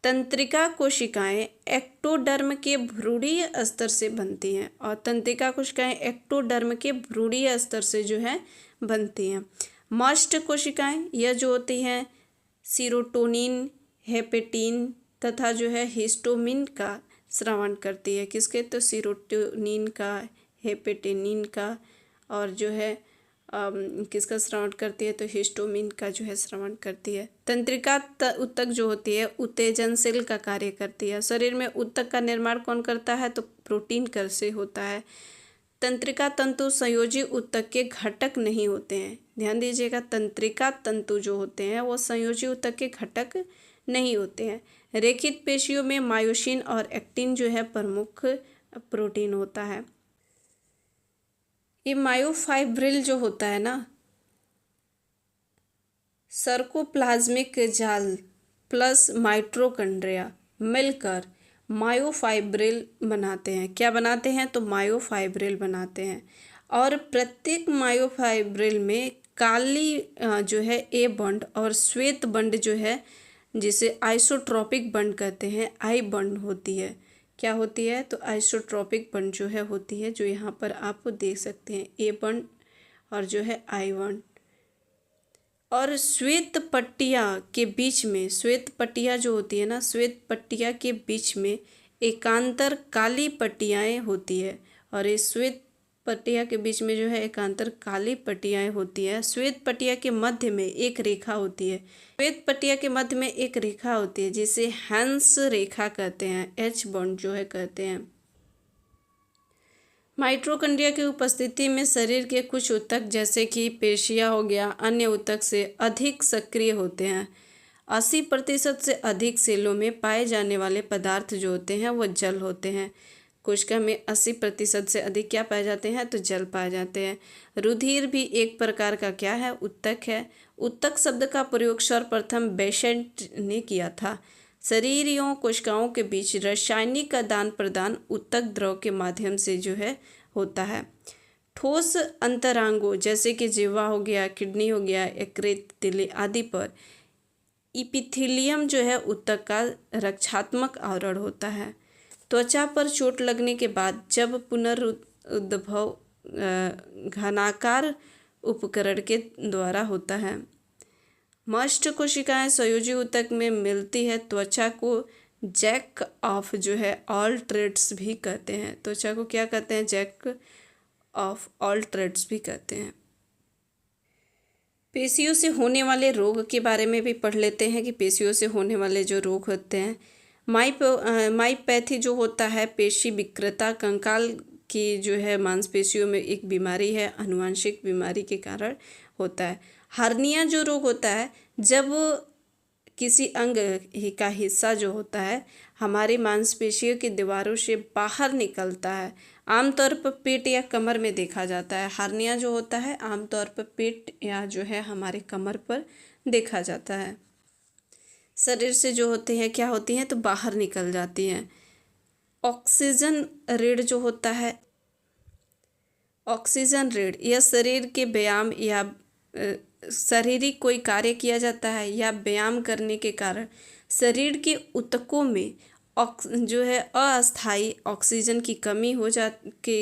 तंत्रिका कोशिकाएं एक्टोडर्म के भ्रूणीय स्तर से बनती हैं, और तंत्रिका कोशिकाएं एक्टोडर्म के भ्रूणीय स्तर से जो है बनती हैं। मस्ट कोशिकाएं यह जो होती हैं सीरोटोनिन, हेपेटिन तथा जो है हिस्टोमिन का स्रावन करती है। किसके? तो सीरोटोनिन का, हेपेटिनिन का, और जो है किसका श्रवण करती है? तो हिस्टोमिन का जो है श्रवण करती है। तंत्रिका ऊतक जो होती है उत्तेजनशील का कार्य करती है। शरीर में ऊतक का निर्माण कौन करता है? तो प्रोटीन कर से होता है। तंत्रिका तंतु संयोजी ऊतक के घटक नहीं होते हैं। ध्यान दीजिएगा, तंत्रिका तंतु जो होते हैं वो संयोजी ऊतक के घटक नहीं होते हैं। रेखित पेशियों में मायोसिन और एक्टिन जो है प्रमुख प्रोटीन होता है। ये मायोफाइब्रिल जो होता है ना, सर्कोप्लाज्मिक जाल प्लस माइटोकॉन्ड्रिया मिलकर मायोफाइब्रिल बनाते हैं। क्या बनाते हैं? तो मायोफाइब्रिल बनाते हैं। और प्रत्येक मायोफाइब्रिल में काली जो है ए बंड और श्वेत बंड जो है, जिसे आइसोट्रोपिक बंड कहते हैं, आई बंड होती है। क्या होती है? तो आइसोट्रोपिक बंड जो है होती है, जो यहाँ पर आप देख सकते हैं, ए बंड और जो है आई बंड। और श्वेत पट्टियाँ के बीच में, श्वेत पट्टियाँ जो होती है ना, श्वेत पट्टियाँ के बीच में एकांतर काली पट्टियाँ होती है, और इस श्वेत पट्टियाँ के बीच में जो है एकांतर काली पट्टियाँ होती है। श्वेत पट्टियाँ के मध्य में एक रेखा होती है। श्वेत पट्टियाँ के मध्य में एक रेखा होती है जिसे हैंस रेखा कहते हैं, एच बॉन्ड जो है कहते हैं। माइटोकॉन्ड्रिया की उपस्थिति में शरीर के कुछ ऊतक जैसे कि पेशियाँ हो गया, अन्य ऊतक से अधिक सक्रिय होते हैं। 80% से अधिक सेलों में पाए जाने वाले पदार्थ जो होते हैं वो जल होते हैं। कोशिका में 80% से अधिक क्या पाए जाते हैं? तो जल पाए जाते हैं। रुधिर भी एक प्रकार का क्या है? ऊतक है। ऊतक शब्द का प्रयोग सर्वप्रथम बेसेंट ने किया था। शरीर एवं कोशिकाओं के बीच रासायनिक आदान प्रदान ऊतक द्रव के माध्यम से जो है होता है। ठोस अंतरांगों जैसे कि जिह्वा हो गया, किडनी हो गया, यकृत, तिल आदि पर इपिथेलियम जो है ऊतक का रक्षात्मक आवरण होता है। त्वचा पर चोट लगने के बाद जब पुनरुद्भव घनाकार उपकरण के द्वारा होता है। मस्ट कोशिकाएं संयोजी ऊतक में मिलती है। त्वचा को जैक ऑफ जो है ऑल ट्रेड्स भी कहते हैं। त्वचा को क्या कहते हैं? जैक ऑफ ऑल ट्रेड्स भी कहते हैं। पेशियों से होने वाले रोग के बारे में भी पढ़ लेते हैं कि पेशियों से होने वाले जो रोग होते हैं। माइओपैथी जो होता है पेशी विकृतता, कंकाल की जो है मांसपेशियों में एक बीमारी है, आनुवंशिक बीमारी के कारण होता है। हर्निया जो रोग होता है जब किसी अंग का हिस्सा जो होता है हमारी मांसपेशियों की दीवारों से बाहर निकलता है। आमतौर पर पेट या कमर में देखा जाता है। हर्निया जो होता है आमतौर पर पेट या जो है हमारे कमर पर देखा जाता है। शरीर से जो होते हैं क्या होती हैं तो बाहर निकल जाती हैं। ऑक्सीजन रीढ़ जो होता है, ऑक्सीजन रीढ़ यह शरीर के व्यायाम या शारीरिक कोई कार्य किया जाता है या व्यायाम करने के कारण शरीर के ऊतकों में जो है अस्थायी ऑक्सीजन की कमी हो के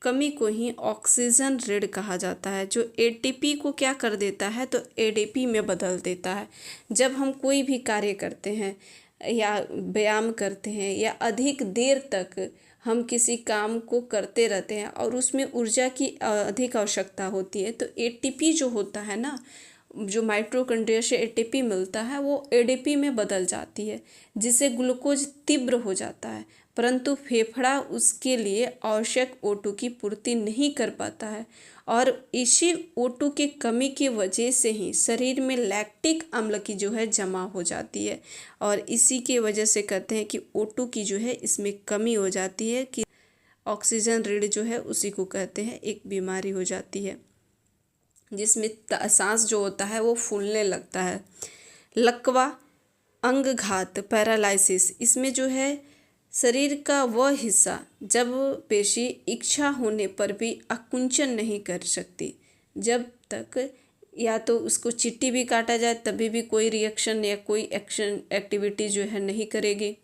कमी को ही ऑक्सीजन रीढ़ कहा जाता है, जो एटीपी को क्या कर देता है तो एडीपी में बदल देता है। जब हम कोई भी कार्य करते हैं या व्यायाम करते हैं या अधिक देर तक हम किसी काम को करते रहते हैं और उसमें ऊर्जा की अधिक आवश्यकता होती है तो एटीपी जो होता है ना, जो माइटोकॉन्ड्रिया से एटीपी मिलता है वो एडीपी में बदल जाती है, जिससे ग्लूकोज तीव्र हो जाता है। परंतु फेफड़ा उसके लिए आवश्यक O2 की पूर्ति नहीं कर पाता है और इसी O2 की कमी की वजह से ही शरीर में लैक्टिक अम्ल की जो है जमा हो जाती है और इसी के वजह से कहते हैं कि O2 की जो है इसमें कमी हो जाती है कि ऑक्सीजन रीढ़ जो है उसी को कहते हैं एक बीमारी हो जाती है जिसमें सांस जो होता है वो फूलने लगता है। लकवा, अंगघात, पैरालिसिस, इसमें जो है शरीर का वह हिस्सा जब पेशी इच्छा होने पर भी आकुंचन नहीं कर सकती, जब तक या तो उसको चींटी भी काटा जाए तभी भी कोई रिएक्शन या कोई एक्टिविटी जो है नहीं करेगी,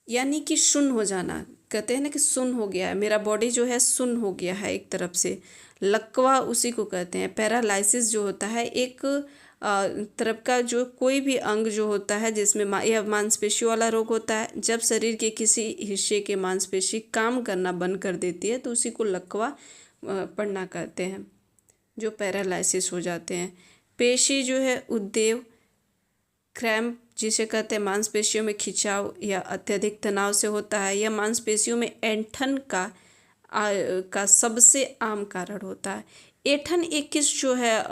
यानी कि सुन्न हो जाना। कहते हैं ना कि सुन्न हो गया है, मेरा बॉडी जो है सुन्न हो गया है एक तरफ से, लकवा उसी को कहते हैं। पैरालिसिस जो होता है एक तरफ का जो कोई भी अंग जो होता है जिसमें यह मांसपेशी वाला रोग होता है, जब शरीर के किसी हिस्से के मांसपेशी काम करना बंद कर देती है तो उसी को लकवा पड़ना कहते हैं, जो पैरालिसिस हो जाते हैं। पेशी जो है उद्वेग, क्रैम्प जिसे कहते हैं मांसपेशियों में खिंचाव या अत्यधिक तनाव से होता है। यह मांसपेशियों में ऐंठन का सबसे आम कारण होता है। ऐंठन एक किस जो है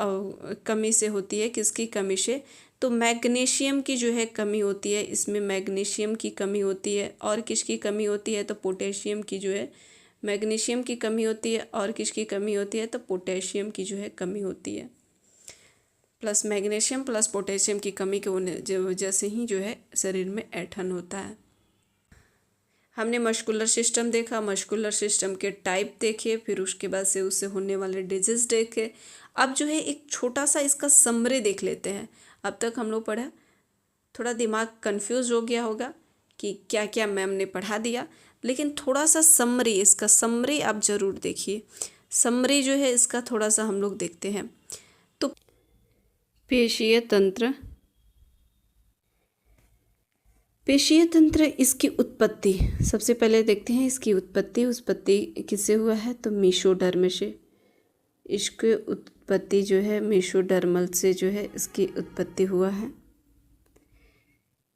कमी से होती है, किसकी कमी से? तो मैग्नीशियम की जो है कमी होती है, इसमें मैग्नीशियम की कमी होती है। और किसकी कमी होती है तो पोटेशियम की जो है, मैग्नीशियम की कमी होती है और किसकी कमी होती है तो पोटेशियम की जो है कमी होती है। प्लस मैग्नीशियम प्लस पोटेशियम की कमी के वजह से ही जो है शरीर में ऐंठन होता है। हमने मस्कुलर सिस्टम देखा, मस्कुलर सिस्टम के टाइप देखे, फिर उसके बाद से उससे होने वाले डिजीज देखे। अब जो है एक छोटा सा इसका समरी देख लेते हैं। अब तक हम लोग पढ़ा, थोड़ा दिमाग कंफ्यूज हो गया होगा कि क्या क्या मैम ने पढ़ा दिया, लेकिन थोड़ा सा समरी, इसका समरी आप ज़रूर देखिए। समरी जो है इसका थोड़ा सा हम लोग देखते हैं। तो पेशीय तंत्र, पेशीय तंत्र, इसकी उत्पत्ति सबसे पहले देखते हैं। इसकी उत्पत्ति किससे हुआ है तो मेसोडर्म से। इसकी उत्पत्ति जो है मेसोडर्मल से जो है इसकी उत्पत्ति हुआ है।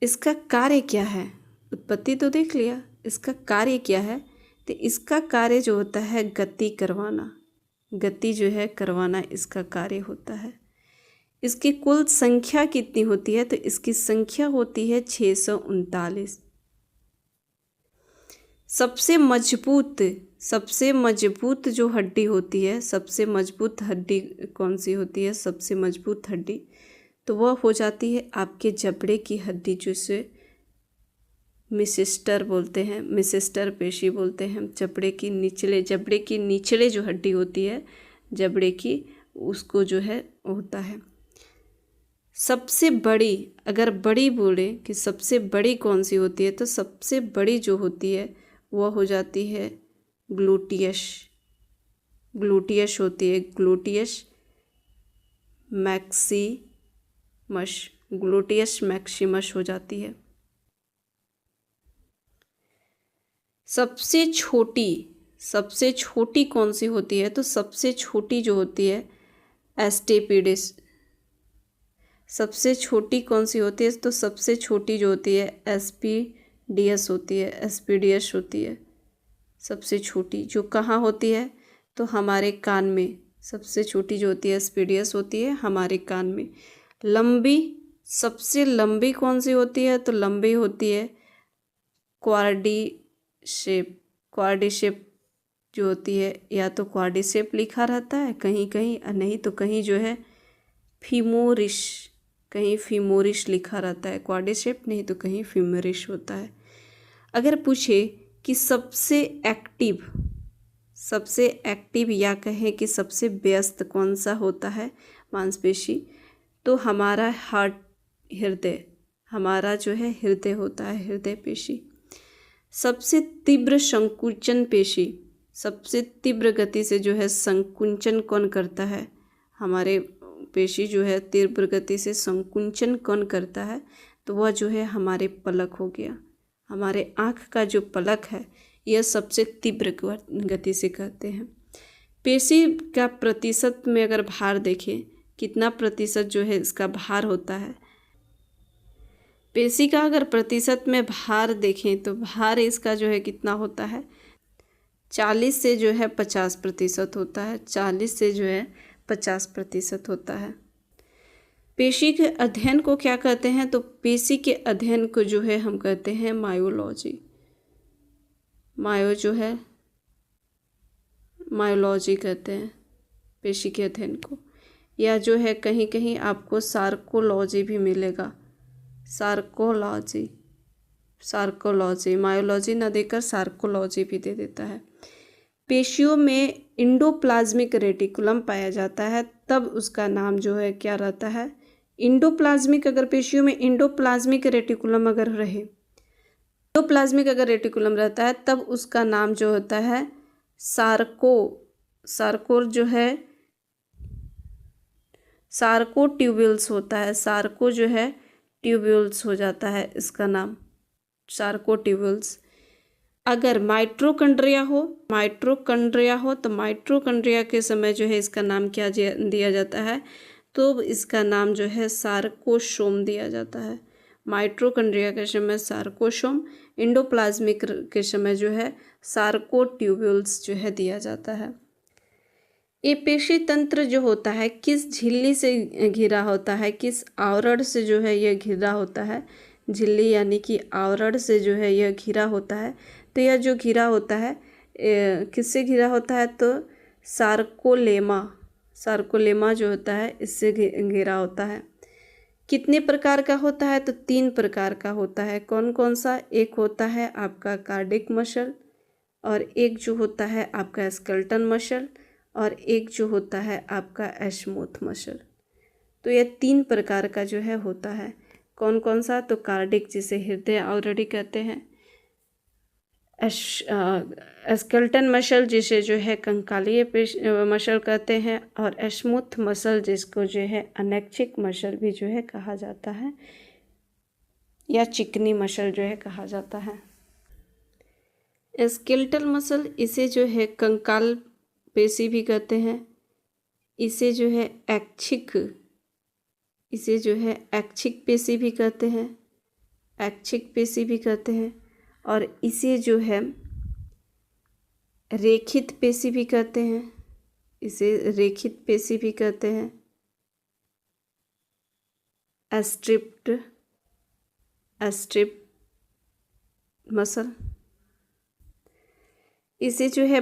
इसका कार्य क्या है? उत्पत्ति तो देख लिया, इसका कार्य क्या है? तो इसका कार्य जो होता है गति करवाना, गति जो है करवाना इसका कार्य होता है। इसकी कुल संख्या कितनी होती है तो इसकी संख्या होती है 639। सबसे मजबूत जो हड्डी होती है, सबसे मजबूत हड्डी कौन सी होती है? सबसे मजबूत हड्डी तो वह हो जाती है आपके जबड़े की हड्डी, जिसे मिसिस्टर बोलते हैं, मिसिस्टर पेशी बोलते हैं। जबड़े की निचले जो हड्डी होती है जबड़े की, उसको जो है होता है। सबसे बड़ी, अगर बड़ी बोले कि सबसे बड़ी कौन सी होती है तो सबसे बड़ी जो होती है वह हो जाती है ग्लूटियस होती है, ग्लूटियस मैक्सिमस हो जाती है। सबसे छोटी कौन सी होती है? तो सबसे छोटी जो होती है एस्टेपिडिस। सबसे छोटी कौन सी होती है? तो सबसे छोटी जो होती है एस्पीडियस होती है, एस्पीडियस होती है सबसे छोटी। जो कहाँ होती है? तो हमारे कान में। सबसे छोटी जो होती है एस्पीडियस होती है हमारे कान में। लंबी, सबसे लंबी कौन सी होती है? तो लंबी होती है क्वाड्रिसेप जो होती है, या तो क्वाड्रिसेप लिखा रहता है कहीं कहीं, और नहीं तो कहीं जो है फीमोरिश, कहीं फीमोरिश लिखा रहता है क्वाड्रिसेप, नहीं तो कहीं फीमोरिश होता है। अगर पूछे कि सबसे एक्टिव या कहें कि सबसे व्यस्त कौन सा होता है मांसपेशी, तो हमारा हृदय, हमारा जो है हृदय होता है, हृदय पेशी। सबसे तीव्र संकुचन पेशी, सबसे तीव्र गति से जो है संकुचन कौन करता है? हमारे पेशी जो है तीव्र गति से संकुचन कौन करता है? तो वह जो है हमारे पलक हो गया। हमारे आँख का जो पलक है यह सबसे तीव्र गति से करते हैं। पेशी का प्रतिशत में अगर भार देखें, कितना प्रतिशत जो है इसका भार होता है? पेशी का अगर प्रतिशत में भार देखें तो भार इसका जो है कितना होता है? 40 से जो है 50% होता है। 40 से जो है 50% होता है। पेशी के अध्ययन को क्या कहते हैं? तो पेशी के अध्ययन को जो है हम कहते हैं मायोलॉजी। मायोलॉजी कहते हैं पेशी के अध्ययन को, या जो है कहीं कहीं आपको सार्कोलॉजी भी मिलेगा। सार्कोलॉजी मायोलॉजी ना देकर सार्कोलॉजी भी दे देता है। पेशियों में इंडोप्लाज्मिक रेटिकुलम पाया जाता है, तब उसका नाम जो है क्या रहता है? इंडोप्लाज्मिक। अगर पेशियों में इंडोप्लाज्मिक रेटिकुलम अगर रहे, इंडोप्लाज्मिक अगर रेटिकुलम रहता है तब उसका नाम जो होता है सार्को जो है सार्को ट्यूब्यूल्स होता है। सार्को जो है ट्यूब्यूल्स हो जाता है इसका नाम, सार्को ट्यूब्यूल्स। अगर माइटोकॉन्ड्रिया हो तो माइटोकॉन्ड्रिया के समय जो है इसका नाम क्या दिया जाता है? तो इसका नाम जो है सार्कोसोम दिया जाता है। माइटोकॉन्ड्रिया के समय सार्कोसोम, इंडोप्लाज्मिक के समय जो है सार्को ट्यूब्यूल्स जो है दिया जाता है। ये पेशी तंत्र जो होता है किस झिल्ली से घिरा होता है? किस आवरण से जो है यह घिरा होता है? झिल्ली यानी कि आवरण से जो है यह घिरा होता है। तो यह जो घिरा होता है किससे घिरा होता है? तो सार्कोलेमा जो होता है इससे घिरा होता है। कितने प्रकार का होता है? तो 3 प्रकार का होता है। कौन कौन सा? एक होता है आपका कार्डिक मसल, और एक जो होता है आपका स्केलेटन मसल, और एक जो होता है आपका एस्मूथ मसल। तो यह 3 प्रकार का जो है होता है। कौन कौन सा? तो कार्डिक जिसे हृदय ऑलरेडी कहते हैं, स्केलेटन मसल जिसे जो है कंकालीय मसल कहते हैं, और एस्मूथ मसल जिसको जो है अनैच्छिक मसल भी जो है कहा जाता है, या चिकनी मसल जो है कहा जाता है। स्केलेटल मसल इसे जो है कंकाल पेशी भी कहते हैं। इसे जो है ऐच्छिक पेशी भी कहते हैं, ऐच्छिक पेशी भी कहते हैं। और इसे जो है रेखित पेशी भी कहते हैं, इसे रेखित पेशी भी कहते हैं। Striped muscle. इसे जो है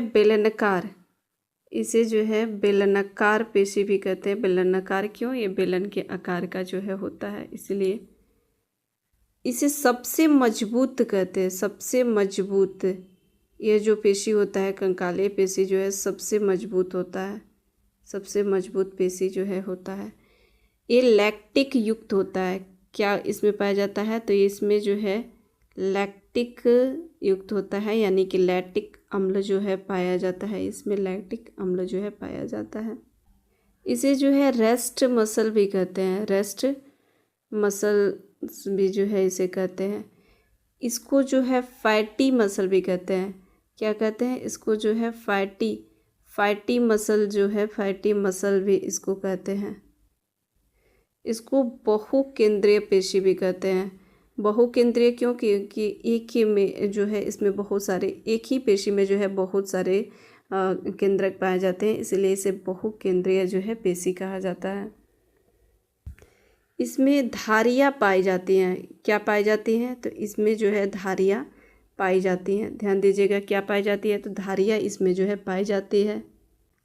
बेलनाकार पेशी भी कहते हैं। बेलनाकार क्यों? ये बेलन के आकार का जो है होता है, इसलिए इसे सबसे मजबूत कहते हैं। सबसे मजबूत ये जो पेशी होता है कंकालीय पेशी जो है सबसे मजबूत होता है, सबसे मजबूत पेशी जो है होता है। ये लैक्टिक युक्त होता है। क्या इसमें पाया जाता है? तो इसमें जो है लैक्टिक युक्त होता है, यानी कि लैक्टिक अम्ल जो है पाया जाता है। इसमें लैक्टिक अम्ल जो है पाया जाता है। इसे जो है रेस्ट मसल भी कहते हैं, रेस्ट मसल भी जो है इसे कहते हैं। इसको जो है फैटी मसल भी कहते हैं। क्या कहते हैं? इसको जो है फैटी मसल जो है, फैटी मसल भी इसको कहते हैं। इसको बहुकेंद्रीय पेशी भी कहते हैं। बहुकेंद्रीय क्यों? क्योंकि एक ही में जो है, इसमें बहुत सारे, एक ही पेशी में जो है बहुत सारे केंद्रक पाए जाते हैं, इसलिए इसे बहुकेंद्रीय जो है पेशी कहा जाता है। इसमें धारियाँ पाई जाती हैं। क्या पाई जाती हैं? तो इसमें जो है धारियाँ पाई जाती हैं। ध्यान दीजिएगा, क्या पाई जाती है? तो धारियाँ इसमें जो है पाई जाती है।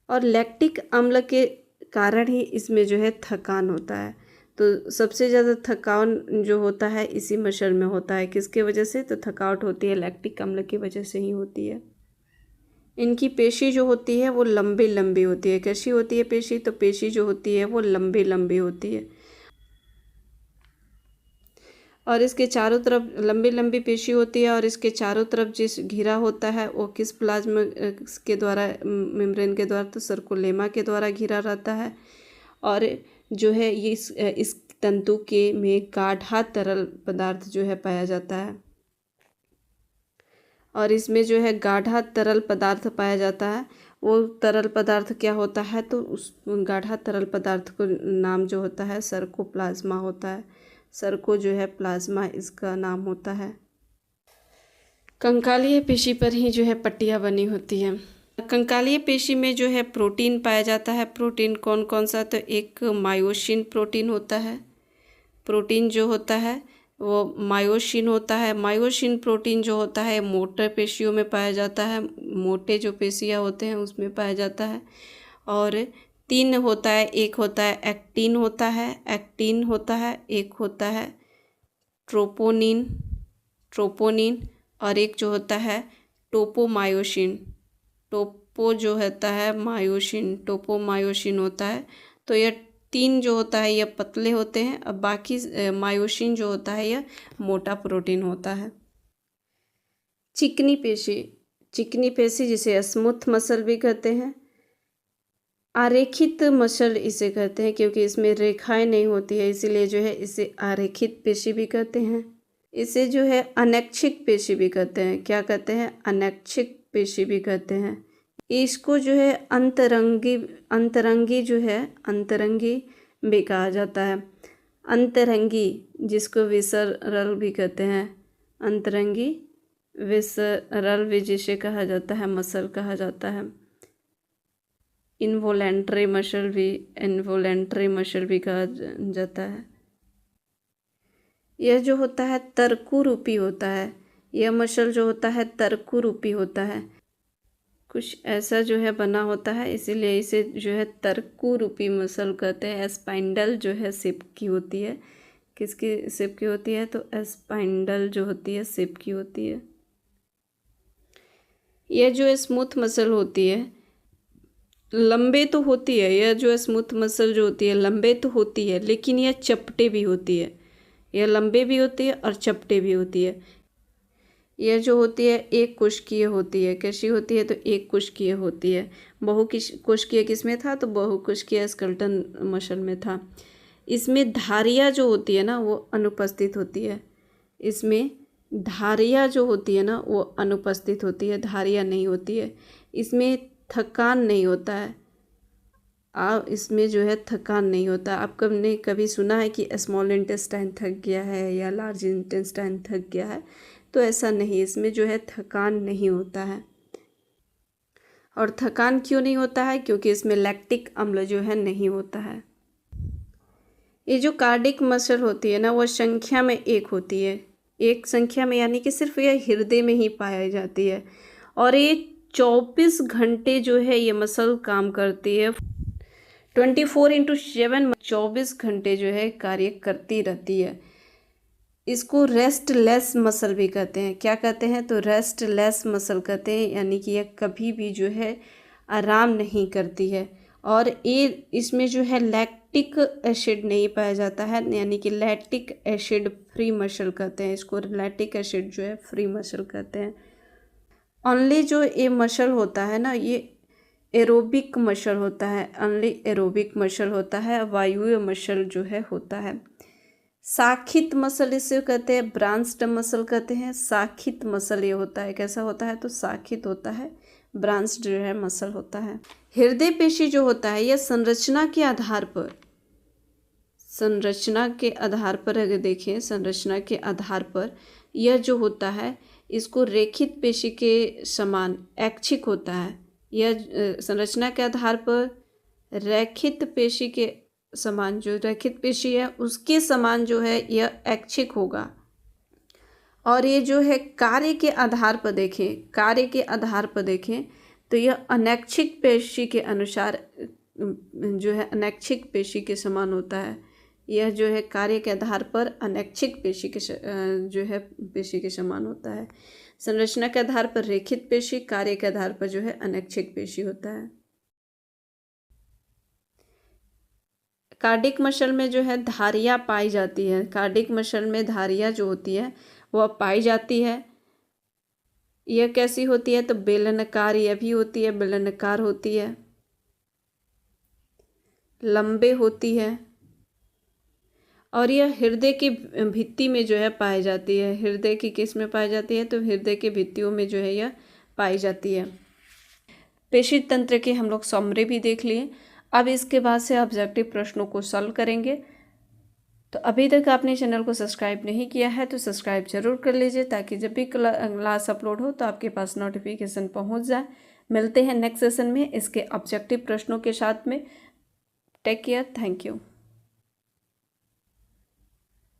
और लैक्टिक अम्ल के कारण ही इसमें जो है थकान होता है। तो सबसे ज़्यादा थकान जो होता है इसी मसल में होता है। किसके वजह से? तो थकावट होती है लैक्टिक अम्ल की वजह से ही होती है। इनकी पेशी जो होती है वो लंबी लंबी होती है। कैसी होती है पेशी? तो पेशी जो होती है वो लंबी लंबी होती है, और इसके चारों तरफ लंबी लंबी पेशी होती है, और इसके चारों तरफ जिस घिरा होता है वो किस प्लाज्मा के द्वारा, मेम्ब्रेन के द्वारा, तो सर्कुलेमा के द्वारा घिरा रहता है। और जो है ये इस तंतु के में गाढ़ा तरल पदार्थ जो है पाया जाता है, और इसमें जो है गाढ़ा तरल पदार्थ पाया जाता है। वो तरल पदार्थ क्या होता है? तो उस गाढ़ा तरल पदार्थ को नाम जो होता है सर्कोप्लाज्मा होता है। सर्को जो है प्लाज्मा इसका नाम होता है। कंकालीय पेशी पर ही जो है पट्टियाँ बनी होती हैं। कंकालीय पेशी में जो है प्रोटीन पाया जाता है। प्रोटीन कौन कौन सा? तो एक मायोसिन प्रोटीन होता है। प्रोटीन जो होता है वो मायोसिन होता है। मायोसिन प्रोटीन जो होता है मोटे पेशियों में पाया जाता है। मोटे जो पेशियाँ होते हैं उसमें पाया जाता है। और तीन होता है, एक होता है एक्टिन होता है, एक होता है ट्रोपोनिन, और एक जो होता है टोपोमायोसिन। टोपो जो होता है मायोसिन, टोपोमायोसिन होता है। तो यह तीन जो होता है यह पतले होते हैं, और बाकी मायोसिन जो होता है यह मोटा प्रोटीन होता है। चिकनी पेशी जिसे स्मूथ मसल भी कहते हैं। आरेखित मसल इसे कहते हैं, क्योंकि इसमें रेखाएं नहीं होती है, इसीलिए जो है इसे आरेखित पेशी भी कहते हैं। इसे जो है अनैच्छिक पेशी भी कहते हैं। क्या कहते हैं? अनैच्छिक पेशी भी कहते हैं। इसको जो है अंतरंगी भी कहा जाता है। अंतरंगी जिसको विसरल भी कहते हैं, अंतरंगी विसरल भी जिसे कहा जाता है मसल कहा जाता है। इनवोलेंट्री मसल भी कहा जाता है। यह जो होता है तरकु रूपी होता है। यह मसल जो होता है तरकु रूपी होता है, कुछ ऐसा जो है बना होता है, इसीलिए इसे जो है तरकु रूपी मसल कहते हैं। स्पाइंडल जो है शेप की होती है। किसकी शेप की होती है? तो स्पाइंडल जो होती है शेप की होती है। यह जो स्मूथ मसल होती है लंबे तो होती है, यह जो स्मूथ मसल जो होती है लंबे तो होती है, लेकिन यह चपटे भी होती है। यह लंबे भी होती है और चपटे भी होती है। यह जो होती है एक कोशिकीय होती है। कैसी होती है? तो एक कोशिकीय होती है। बहुकोशिकीय किस में था? तो बहुकोशिकीय स्केलेटन मसल में था। इसमें धारियाँ जो होती है ना वो अनुपस्थित होती है। इसमें धारियाँ जो होती है ना वो अनुपस्थित होती है, धारियाँ नहीं होती है। इसमें थकान नहीं होता है। इसमें जो है थकान नहीं होता। आप ने कभी सुना है कि स्मॉल इंटेस्टाइन थक गया है या लार्ज इंटेस्टाइन थक गया है? तो ऐसा नहीं, इसमें जो है थकान नहीं होता है। और थकान क्यों नहीं होता है? क्योंकि इसमें लैक्टिक अम्ल जो है नहीं होता है। ये जो कार्डिक मसल होती है ना वो संख्या में एक होती है। एक संख्या में यानी कि सिर्फ यह हृदय में ही पाई जाती है, और ये 24 घंटे जो है ये मसल काम करती है। 24/7 24 घंटे जो है कार्य करती रहती है। इसको रेस्टलेस मसल भी कहते हैं। क्या कहते हैं? तो रेस्टलेस मसल कहते हैं, यानी कि यह कभी भी जो है आराम नहीं करती है। और ये इसमें जो है लैक्टिक एसिड नहीं पाया जाता है, यानी कि लैक्टिक एसिड फ्री मसल कहते हैं इसको। लैक्टिक एसिड जो है फ्री मसल कहते हैं। ओनली जो ये मसल होता है ना ये एरोबिक मसल होता है, ओनली एरोबिक मसल होता है, वायुव्य मसल जो है होता है। शाखित मसल इसे कहते हैं, ब्रांच्ड मसल कहते हैं। शाखित मसल ये होता है, कैसा होता है, तो शाखित होता है, ब्रांच्ड जो है मसल होता है। हृदय पेशी जो होता है यह संरचना के आधार पर, संरचना के आधार पर अगर देखें, संरचना के आधार पर यह जो होता है इसको रेखित पेशी के समान ऐच्छिक होता है। यह संरचना के आधार पर रैखित पेशी के समान, जो रैखित पेशी है उसके समान जो है यह ऐच्छिक होगा। और ये जो है कार्य के आधार पर देखें, कार्य के आधार पर देखें तो यह अनैच्छिक पेशी के अनुसार जो है अनैच्छिक पेशी के समान होता है। यह जो है कार्य के आधार पर अनैच्छिक पेशी के जो है पेशी के समान होता है। संरचना के आधार पर रेखित पेशी, कार्य के आधार पर जो है अनैच्छिक पेशी होता है। कार्डिक मसल में जो है धारियाँ पाई जाती है, कार्डिक मसल में धारियाँ जो होती है वह पाई जाती है। यह कैसी होती है, तो बेलनाकार यह भी होती है, बेलनाकार होती है, लंबे होती है। और यह हृदय की भित्ति में जो है पाई जाती है। हृदय की किस में पाई जाती है, तो हृदय के भित्तियों में जो है यह पाई जाती है। पेशी तंत्र के हम लोग समरी भी देख लिए। अब इसके बाद से ऑब्जेक्टिव प्रश्नों को सॉल्व करेंगे। तो अभी तक आपने चैनल को सब्सक्राइब नहीं किया है तो सब्सक्राइब जरूर कर लीजिए, ताकि जब भी क्लास अपलोड हो तो आपके पास नोटिफिकेशन पहुंच जाए। मिलते हैं नेक्स्ट सेशन में इसके ऑब्जेक्टिव प्रश्नों के साथ में। Take care, thank you.